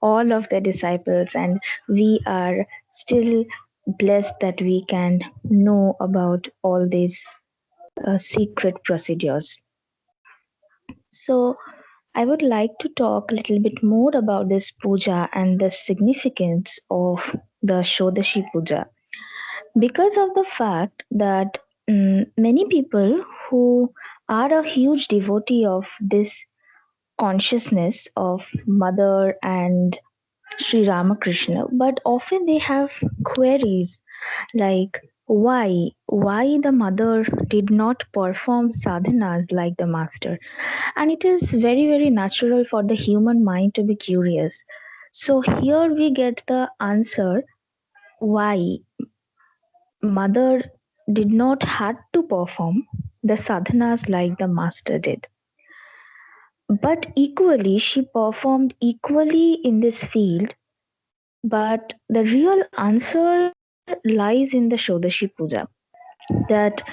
[SPEAKER 3] all of the disciples, and we are still blessed that we can know about all these secret procedures. So I would like to talk a little bit more about this puja and the significance of the Shodashi Puja, because of the fact that many people who are a huge devotee of this consciousness of Mother and Sri Ramakrishna, but often they have queries like why the mother did not perform sadhanas like the master. And it is very, very natural for the human mind to be curious. So here we get the answer why mother did not had to perform the sadhanas like the master did. But equally, she performed equally in this field. But the real answer lies in the Shodashi Puja, that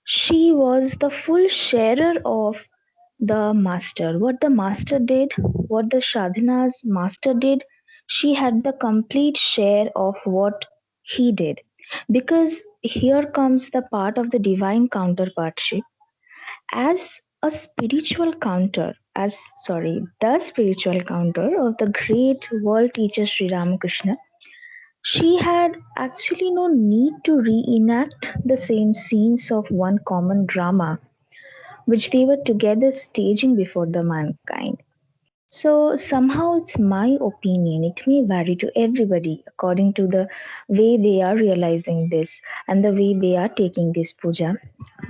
[SPEAKER 3] she was the full sharer of the master. What the master did, what the sadhanas master did, she had the complete share of what he did. Because here comes the part of the divine counterpartship. As a spiritual counter, the spiritual counter of the great world teacher Sri Ramakrishna, she had actually no need to reenact the same scenes of one common drama which they were together staging before the mankind. So somehow it's my opinion, it may vary to everybody according to the way they are realizing this and the way they are taking this puja,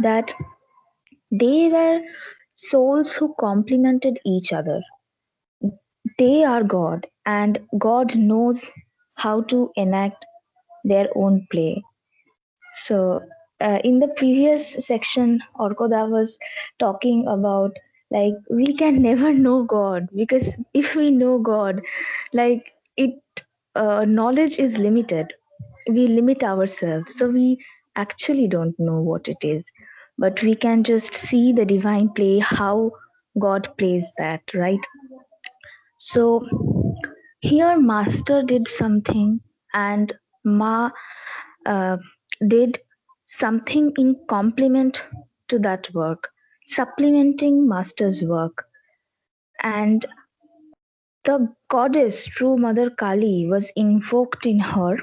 [SPEAKER 3] that they were souls who complemented each other. They are God, and God knows how to enact their own play. So, in the previous section, Orkoda was talking about Like we can never know God, because if we know God, like it knowledge is limited. We limit ourselves, so we actually don't know what it is, but we can just see the divine play, how God plays that, right? So here master did something, and ma uh, did something in complement to that work, supplementing master's work. And the goddess, true Mother Kali, was invoked in her.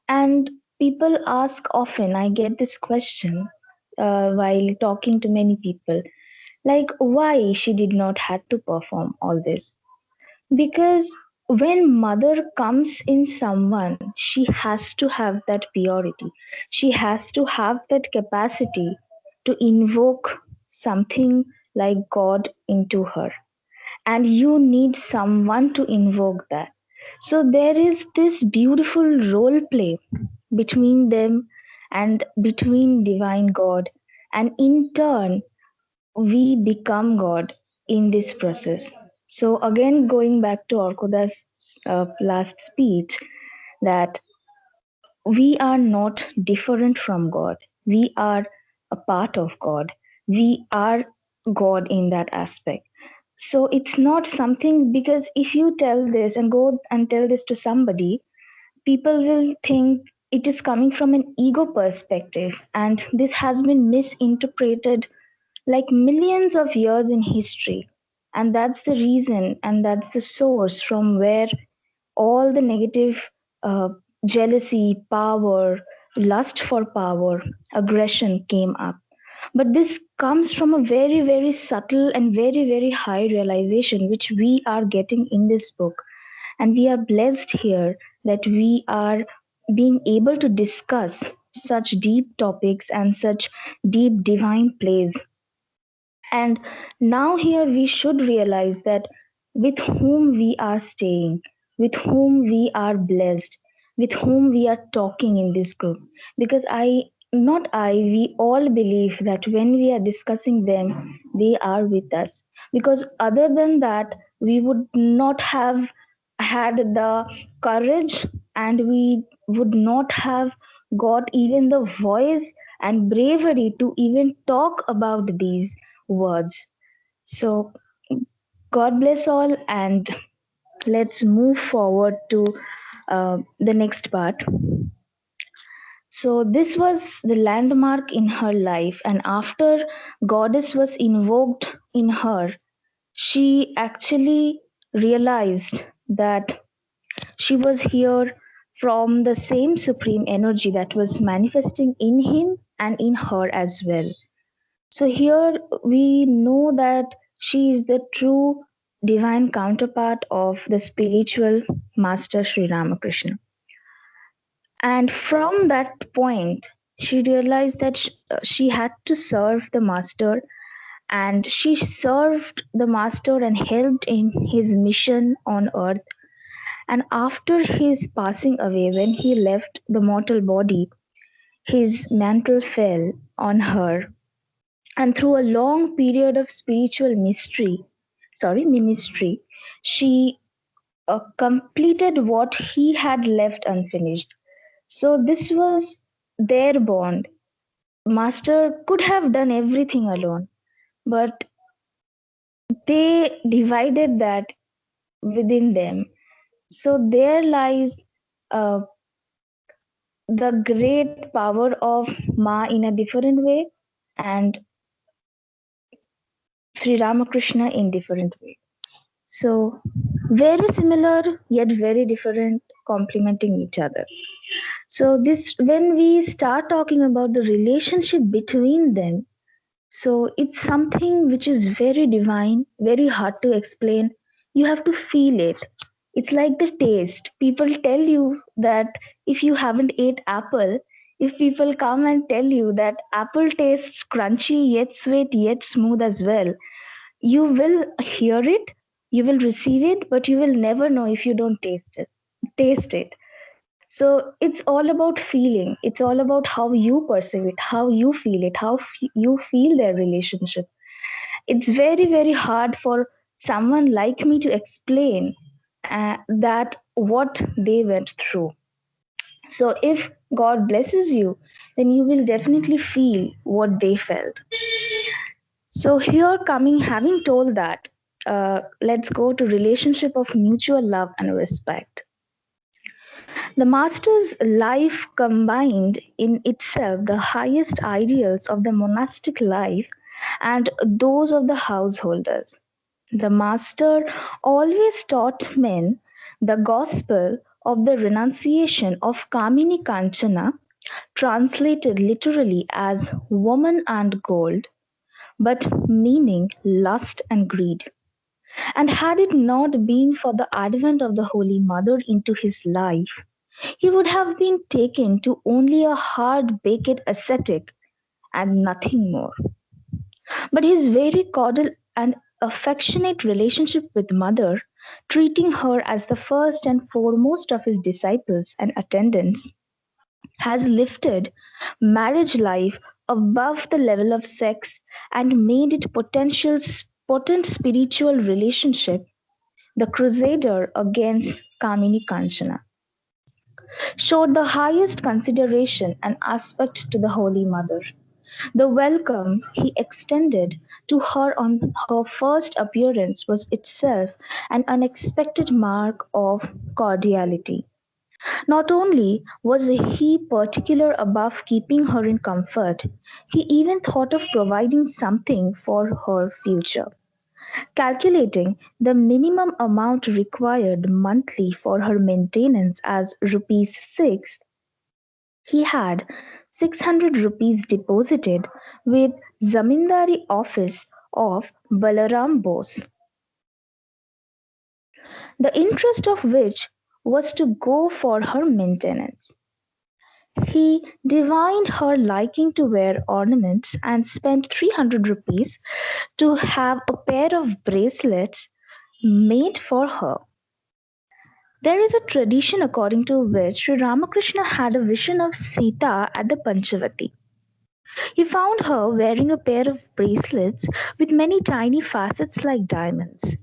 [SPEAKER 3] And people ask often, I get this question while talking to many people, like why she did not had to perform all this. Because when mother comes in someone, she has to have that purity. She has to have that capacity to invoke something like God into her. And you need someone to invoke that. So there is this beautiful role play between them and between divine God. And in turn, we become God in this process. So again, going back to Orkoda's last speech, that we are not different from God. We are a part of God. We are God in that aspect. So it's not something, because if you tell this and go and tell this to somebody, people will think it is coming from an ego perspective, and this has been misinterpreted like millions of years in history. And that's the reason, and that's the source from where all the negative uh, jealousy, power, lust for power, aggression came up. But this comes from a very, very subtle and very, very high realization, which we are getting in this book. And we are blessed here that we are being able to discuss such deep topics and such deep divine plays. And now, here we should realize that with whom we are staying, with whom we are blessed, with whom we are talking in this group. Because we all believe that when we are discussing them, they are with us. Because other than that, we would not have had the courage, and we would not have got even the voice and bravery to even talk about these words. So, God bless all, and let's move forward to the next part. So, this was the landmark in her life, and after Goddess was invoked in her, she actually realized that she was here from the same supreme energy that was manifesting in him and in her as well. So here we know that she is the true divine counterpart of the spiritual master Sri Ramakrishna. And from that point, she realized that she had to serve the master, and she served the master and helped in his mission on earth. And after his passing away, when he left the mortal body, his mantle fell on her, and through a long period of spiritual ministry, she completed what he had left unfinished. So this was their bond. Master could have done everything alone, but they divided that within them. So there lies uh, the great power of Ma in a different way, and Sri Ramakrishna in different way. So very similar yet very different, complementing each other. So this, when we start talking about the relationship between them, so it's something which is very divine, very hard to explain. You have to feel it. It's like the taste. People tell you that if you haven't ate apple, if people come and tell you that apple tastes crunchy yet sweet yet smooth as well, you will hear it, you will receive it, but you will never know if you don't taste it. So it's all about feeling, it's all about how you perceive it, how you feel it, how you feel their relationship. It's very, very hard for someone like me to explain that what they went through. So if God blesses you, then you will definitely feel what they felt. So here coming, having told that, let's go to relationship of mutual love and respect. The master's life combined in itself the highest ideals of the monastic life and those of the householders. The master always taught men the gospel of the renunciation of Kamini Kanchana, translated literally as woman and gold, but meaning lust and greed. And had it not been for the advent of the Holy Mother into his life, he would have been taken to only a hard baked ascetic and nothing more. But his very cordial and affectionate relationship with Mother, treating her as the first and foremost of his disciples and attendants, has lifted marriage life above the level of sex and made it potent spiritual relationship, the crusader against Kamini Kanchana, showed the highest consideration and aspect to the Holy Mother. The welcome he extended to her on her first appearance was itself an unexpected mark of cordiality. Not only was he particular about keeping her in comfort, he even thought of providing something for her future. Calculating the minimum amount required monthly for her maintenance as rupees 6, he had 600 rupees deposited with Zamindari office of Balaram Bose, the interest of which was to go for her maintenance. He divined her liking to wear ornaments and spent 300 rupees to have a pair of bracelets made for her. There is a tradition according to which Sri Ramakrishna had a vision of Sita at the Panchavati. He found her wearing a pair of bracelets with many tiny facets like diamonds.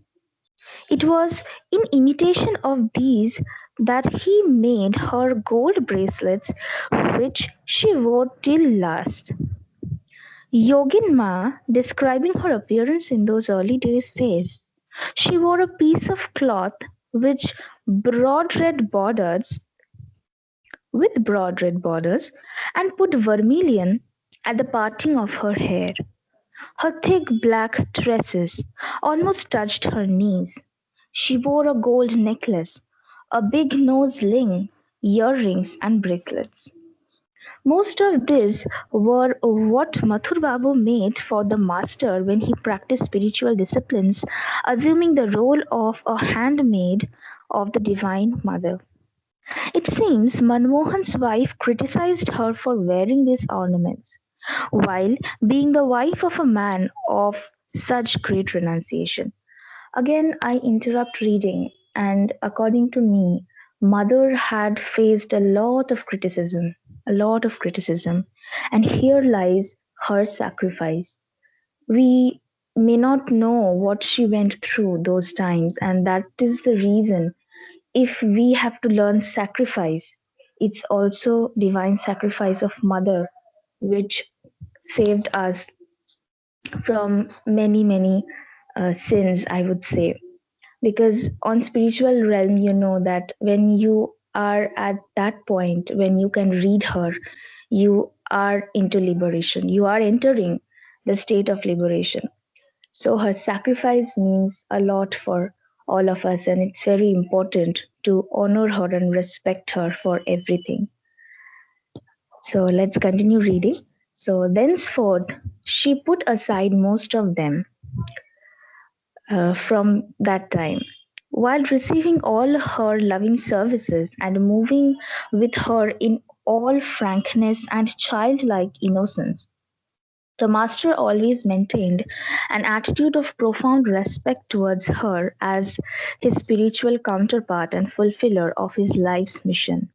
[SPEAKER 3] It was in imitation of these that he made her gold bracelets, which she wore till last. Yoginma, describing her appearance in those early days, says she wore a piece of cloth which broad red borders with broad red borders and put vermilion at the parting of her hair. Her thick black tresses almost touched her knees. She wore a gold necklace, a big nose ring, earrings, and bracelets. Most of these were what Mathur Babu made for the master when he practiced spiritual disciplines, assuming the role of a handmaid of the Divine Mother. It seems Manmohan's wife criticized her for wearing these ornaments, while being the wife of a man of such great renunciation. Again, I interrupt reading, and according to me, Mother had faced a lot of criticism, and here lies her sacrifice. We may not know what she went through those times, and that is the reason if we have to learn sacrifice, it's also divine sacrifice of Mother, which saved us from many, many sins, I would say. Because on spiritual realm, you know that when you are at that point, when you can read her, you are into liberation. You are entering the state of liberation. So her sacrifice means a lot for all of us, and it's very important to honor her and respect her for everything. So let's continue reading. So thenceforth, she put aside most of them from that time, while receiving all her loving services and moving with her in all frankness and childlike innocence. The master always maintained an attitude of profound respect towards her as his spiritual counterpart and fulfiller of his life's mission.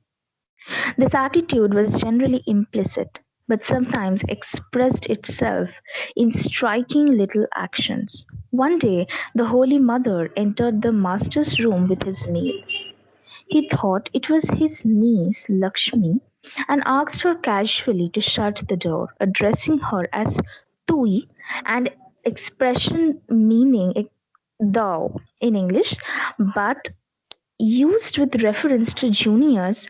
[SPEAKER 3] This attitude was generally implicit, but sometimes expressed itself in striking little actions. One day, the Holy Mother entered the master's room with his meal. He thought it was his niece Lakshmi and asked her casually to shut the door, addressing her as Tui, an expression meaning thou in English, but used with reference to juniors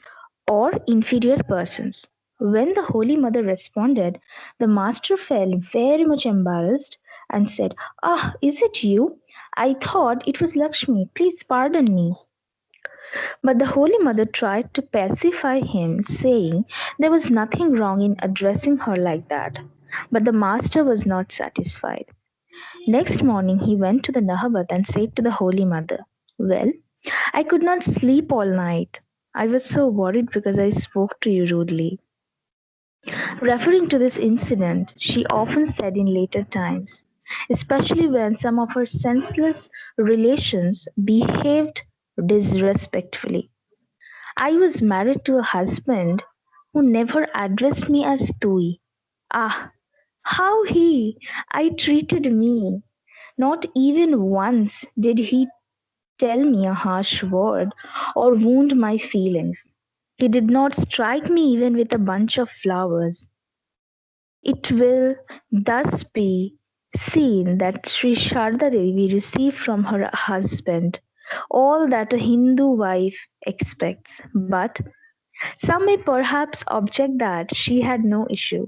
[SPEAKER 3] or inferior persons. When the Holy Mother responded, the master felt very much embarrassed and said, "Ah, is it you? I thought it was Lakshmi. Please pardon me." But the Holy Mother tried to pacify him, saying there was nothing wrong in addressing her like that. But the master was not satisfied. Next morning he went to the Nahabat and said to the Holy Mother, "Well, I could not sleep all night. I was so worried because I spoke to you rudely." Referring to this incident, she often said in later times, especially when some of her senseless relations behaved disrespectfully, "I was married to a husband who never addressed me as Tui. Ah, how I treated me! Not even once did he tell me a harsh word or wound my feelings. He did not strike me even with a bunch of flowers." It will thus be seen that Sri Sharda Devi received from her husband all that a Hindu wife expects, but some may perhaps object that she had no issue.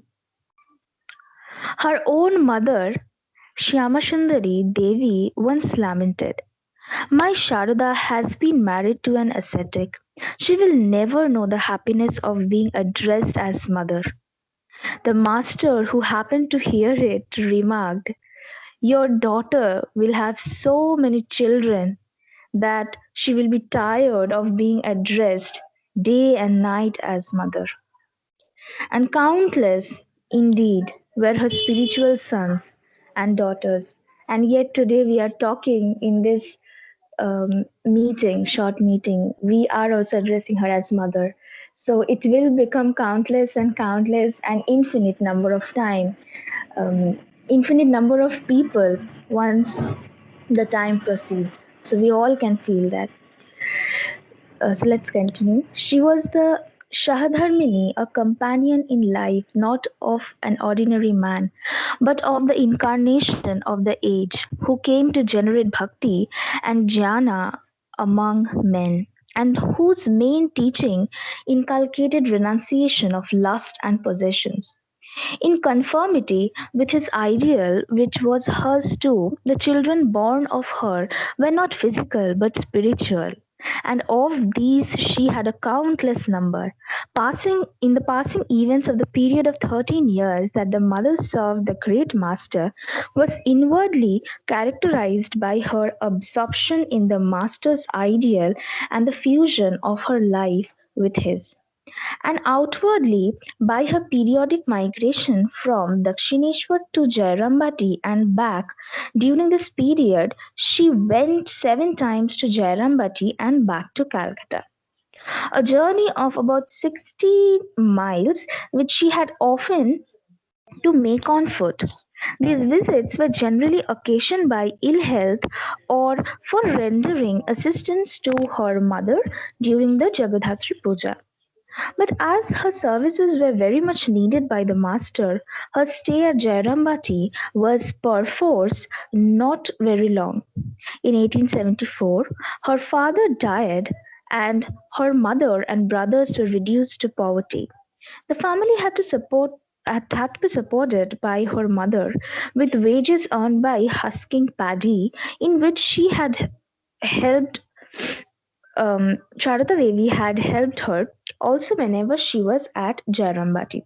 [SPEAKER 3] Her own mother, Shyamasundari Devi, once lamented, "My Sharada has been married to an ascetic. She will never know the happiness of being addressed as mother." The master, who happened to hear it, remarked, "Your daughter will have so many children that she will be tired of being addressed day and night as mother." And countless, indeed, were her spiritual sons and daughters. And yet today we are talking in this short meeting, we are also addressing her as mother. So it will become countless and infinite number of people once the time proceeds. So we all can feel that. So let's continue. She was the Shahadharmini, a companion in life not of an ordinary man, but of the incarnation of the age, who came to generate bhakti and jnana among men, and whose main teaching inculcated renunciation of lust and possessions. In conformity with his ideal, which was hers too, the children born of her were not physical but spiritual, and of these she had a countless number. Passing events of the period of 13 years that the mother served the great master was inwardly characterized by her absorption in the master's ideal and the fusion of her life with his, and outwardly by her periodic migration from Dakshineshwar to Jairambati and back. During this period, she went 7 times to Jairambati and back to Calcutta, a journey of about 60 miles, which she had often to make on foot. These visits were generally occasioned by ill health or for rendering assistance to her mother during the Jagadhatri Puja. But as her services were very much needed by the master, her stay at Jairambati was perforce not very long. In 1874, her father died and her mother and brothers were reduced to poverty. The family had to be supported by her mother with wages earned by husking paddy, in which she had helped Sarada Devi had helped her also whenever she was at Jairambati.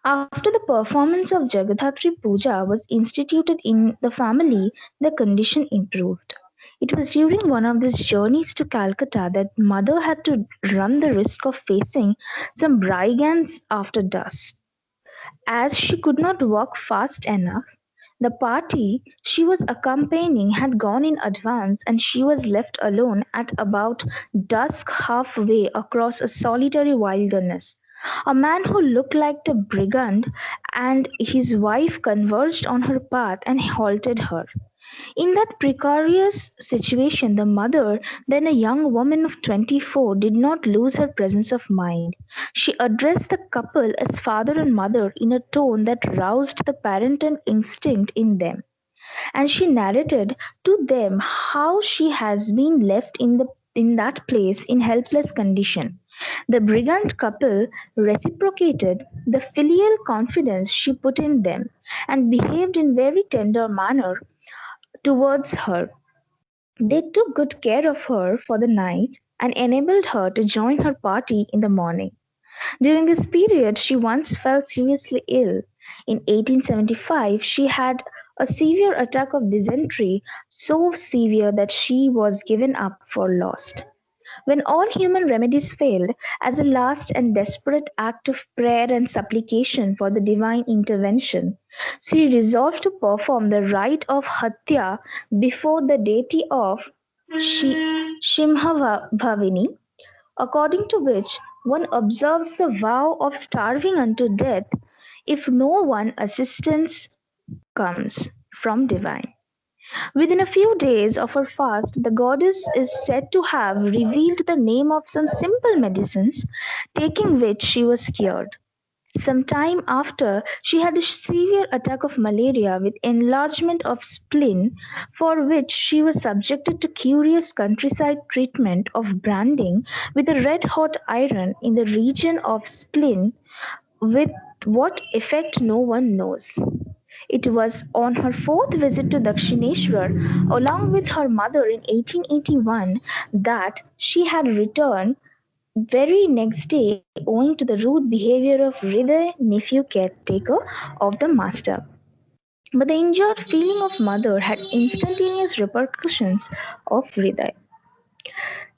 [SPEAKER 3] After the performance of Jagadhatri Puja was instituted in the family, the condition improved. It was during one of these journeys to Calcutta that mother had to run the risk of facing some brigands after dusk. As she could not walk fast enough, the party she was accompanying had gone in advance and she was left alone at about dusk halfway across a solitary wilderness. A man who looked like a brigand and his wife converged on her path and halted her. In that precarious situation, the mother, then a young woman of 24, did not lose her presence of mind. She addressed the couple as father and mother in a tone that roused the parental instinct in them, and she narrated to them how she has been left in that place in helpless condition. The brigand couple reciprocated the filial confidence she put in them and behaved in very tender manner towards her. They took good care of her for the night and enabled her to join her party in the morning. During this period, she once fell seriously ill. In 1875, she had a severe attack of dysentery, so severe that she was given up for lost. When all human remedies failed, as a last and desperate act of prayer and supplication for the divine intervention, she resolved to perform the rite of Hatya before the deity of Shimhabhavini, according to which one observes the vow of starving unto death if no one assistance comes from divine. Within a few days of her fast, the goddess is said to have revealed the name of some simple medicines, taking which she was cured. Some time after, she had a severe attack of malaria with enlargement of spleen, for which she was subjected to curious countryside treatment of branding with a red hot iron in the region of spleen, with what effect no one knows. It was on her fourth visit to Dakshineshwar, along with her mother in 1881, that she had returned very next day owing to the rude behavior of Hriday, nephew caretaker of the master. But the injured feeling of mother had instantaneous repercussions of Hriday.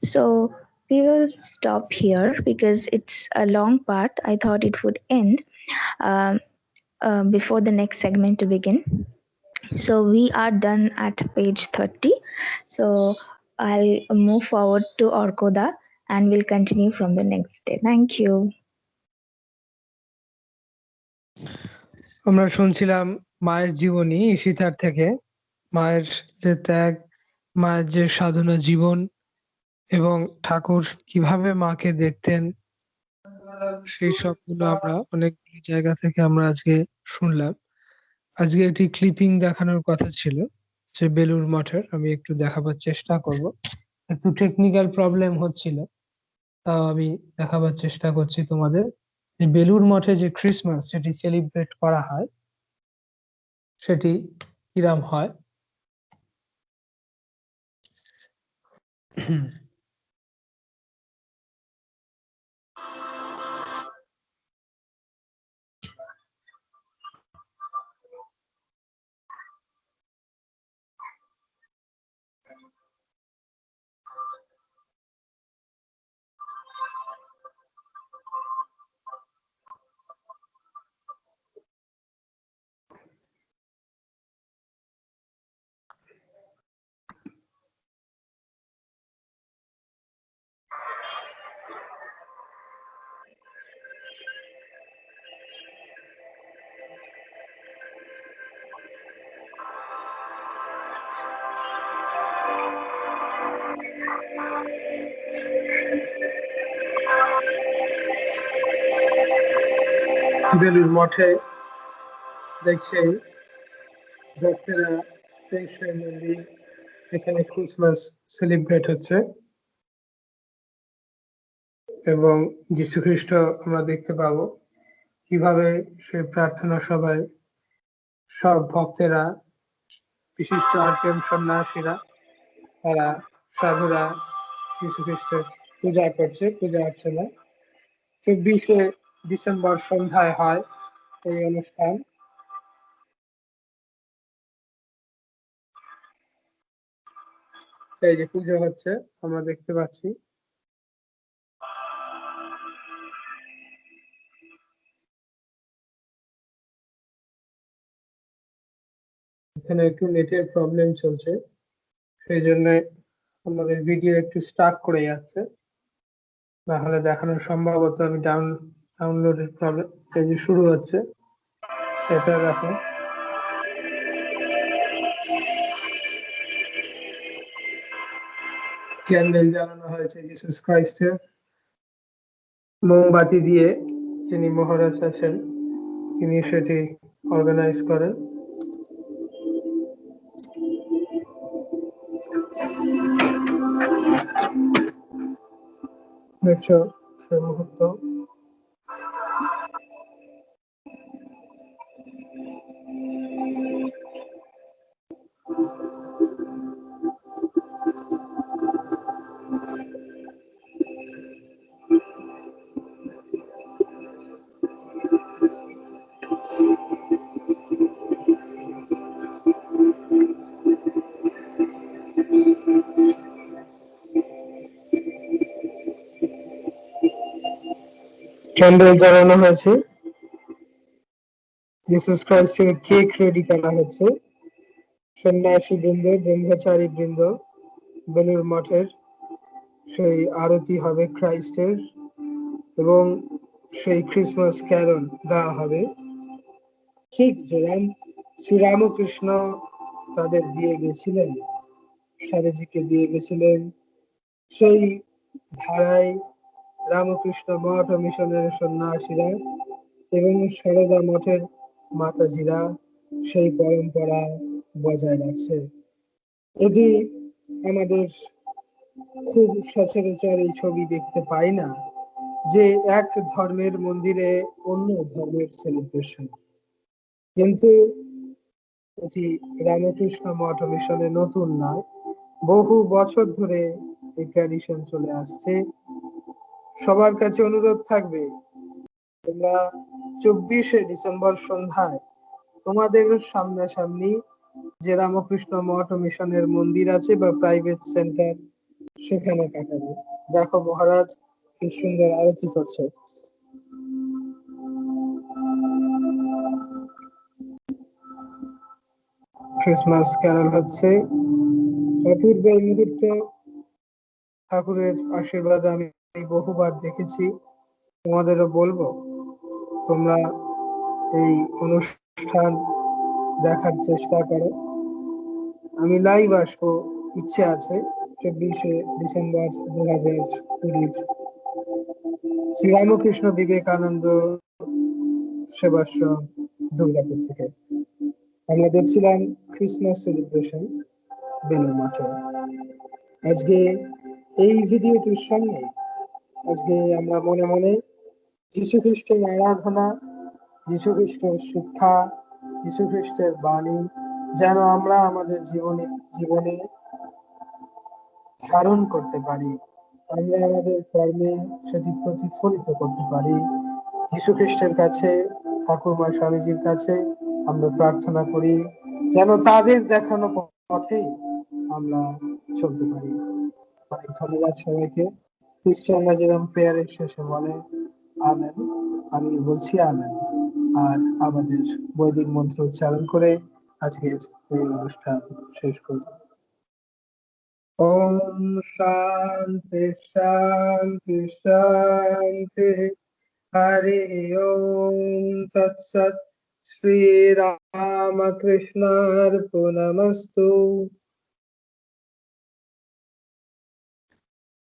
[SPEAKER 3] So we will stop here because it's a long part. I thought it would end um, before the next segment to begin. So we are done at page 30. So I'll move forward to Orkoda and we'll continue from the next day. Thank you.
[SPEAKER 1] আমরা শুনছিলাম মায়ের জীবনী ঈশিতার থেকে, মায়ের যে ত্যাগ, মায়ের যে সাধনা জীবন এবং ঠাকুর কিভাবে মাকে দেখতেন, সেই সবগুলো আমরা অনেকগুলি জায়গা থেকে আমরা আজকে শুনলাম। আজকে একটি ক্লিপিং দেখানোর কথা ছিল যে বেলুর মঠের, আমি একটু দেখাবার চেষ্টা করব। একটু টেকনিক্যাল প্রবলেম হচ্ছিল, তাও আমি দেখাবার চেষ্টা করছি তোমাদের। বেলুর মঠে যে ক্রিসমাস যেটি সেলিব্রেট করা হয় সেটি কিরাম হয়। বেলুর মঠে দেখছি ভক্তেরা প্রেসের মন্দির, এখানে ক্রিসমাস সেলিব্রেট হচ্ছে এবং যীশু খ্রিস্ট আমরা দেখতে পাবো কিভাবে সে প্রার্থনা সভায় সব ভক্তেরা, বিশিষ্ট আর্যন সন্ন্যাসীরা, তারা সাধুরা যীশু খ্রিস্টের পূজা করছে, পূজা অর্চনা। 24শে ডিসেম্বর সন্ধ্যায় হয় এই অনুষ্ঠান। এই যে পুজো হচ্ছে আমরা দেখতে পাচ্ছি। এখানে একটু নেটের প্রবলেম চলছে, সেই জন্য আমাদের ভিডিও একটু স্টাক করে যাচ্ছে, নাহলে দেখানো সম্ভবত আমি ডাউনলোডের প্রবলেম, এই যে শুরু হচ্ছে, এটা দেখো। ক্যান্ডেল জ্বালানো হয়েছে জিসাস ক্রাইস্টের, মোমবাতি দিয়ে যিনি মহারাজ আছেন তিনি সেটি অর্গানাইজ করেন। দেখছো সেই মুহূর্ত। ক্যান্ডেল জ্বালানো হয়েছে, জিসাস ক্রাইস্টের কেক রেডি করা হচ্ছে। সন্ন্যাসী বৃন্দ, ব্রহ্মচারী বৃন্দ, বেলুর মঠের সেই আরতি হবে ক্রাইস্টের, এবং সেই ক্রিসমাস ক্যারল গাওয়া হবে। ঠিক যেরাম শ্রীরামকৃষ্ণ তাদের দিয়ে গেছিলেন, স্বামীজিকে দিয়ে গেছিলেন, সেই ধারায় রামকৃষ্ণ মঠ ও মিশনের সন্ন্যাসীরা এবং সারদা মঠের মাতাজিরা সেই পরম্পরা বজায় রাখছে। এটি আমাদের খুব সচরাচর এই ছবি দেখতে পাই না, যে এক ধর্মের মন্দিরে অন্য ধর্মের সেলিব্রেশন। কিন্তু এটি রামকৃষ্ণ মঠ ও মিশনে নতুন নয়, বহু বছর ধরে এই ট্র্যাডিশন চলে আসছে। সবার কাছে অনুরোধ থাকবে, তোমরা 24শে ডিসেম্বর সন্ধ্যায় তোমাদের সামনাসামনি যে রামকৃষ্ণ মঠ ও মিশনের মন্দির আছে বা প্রাইভেট সেন্টার, সেখানে কাটাবে। দেখো মহারাজ কি সুন্দর আরতি করছে। ক্রিসমাস ক্যারল হচ্ছে, অপূর্ব মুহূর্ত। ঠাকুরের আশীর্বাদ আমি বহুবার দেখেছি, তোমাদেরও বলবো তোমরা এই অনুষ্ঠান দেখার চেষ্টা করো। আমি লাইভ আসবো, ইচ্ছে আছে 24শে ডিসেম্বর 2020 শ্রীরামকৃষ্ণ বিবেকানন্দ সেবাশ্রম, দুর্গাপুর থেকে। আমরা দেখছিলাম ক্রিসমাস সেলিব্রেশন বেলুর মঠে। আজকে এই ভিডিওটির সঙ্গে আজকে আমরা মনে মনে যীশু খ্রিস্টের আরাধনা, যীশু খ্রিস্টের শিক্ষা, যীশু খ্রিস্টের বাণী যেন আমরা আমাদের জীবনে ধারণ করতে পারি, আমরা আমাদের কর্মে সেটি প্রতিফলিত করতে পারি। যীশু খ্রিস্টের কাছে, ঠাকুরমা স্বামীজির কাছে আমরা প্রার্থনা করি যেন তাদের দেখানো পথে আমরা চলতে পারি। অনেক ধন্যবাদ সবাইকে। খ্রিস্টানরা যেরকম প্রেয়ারের শেষে বলে আমেন, আমি বলছি আমেন। আর আমাদের বৈদিক মন্ত্র উচ্চারণ করে আজকের এই অনুষ্ঠান শেষ করব। ওম শান্তি শান্তি শান্তি, হরি ওম তৎসৎ। শ্রী রামকৃষ্ণার্পণমস্তু।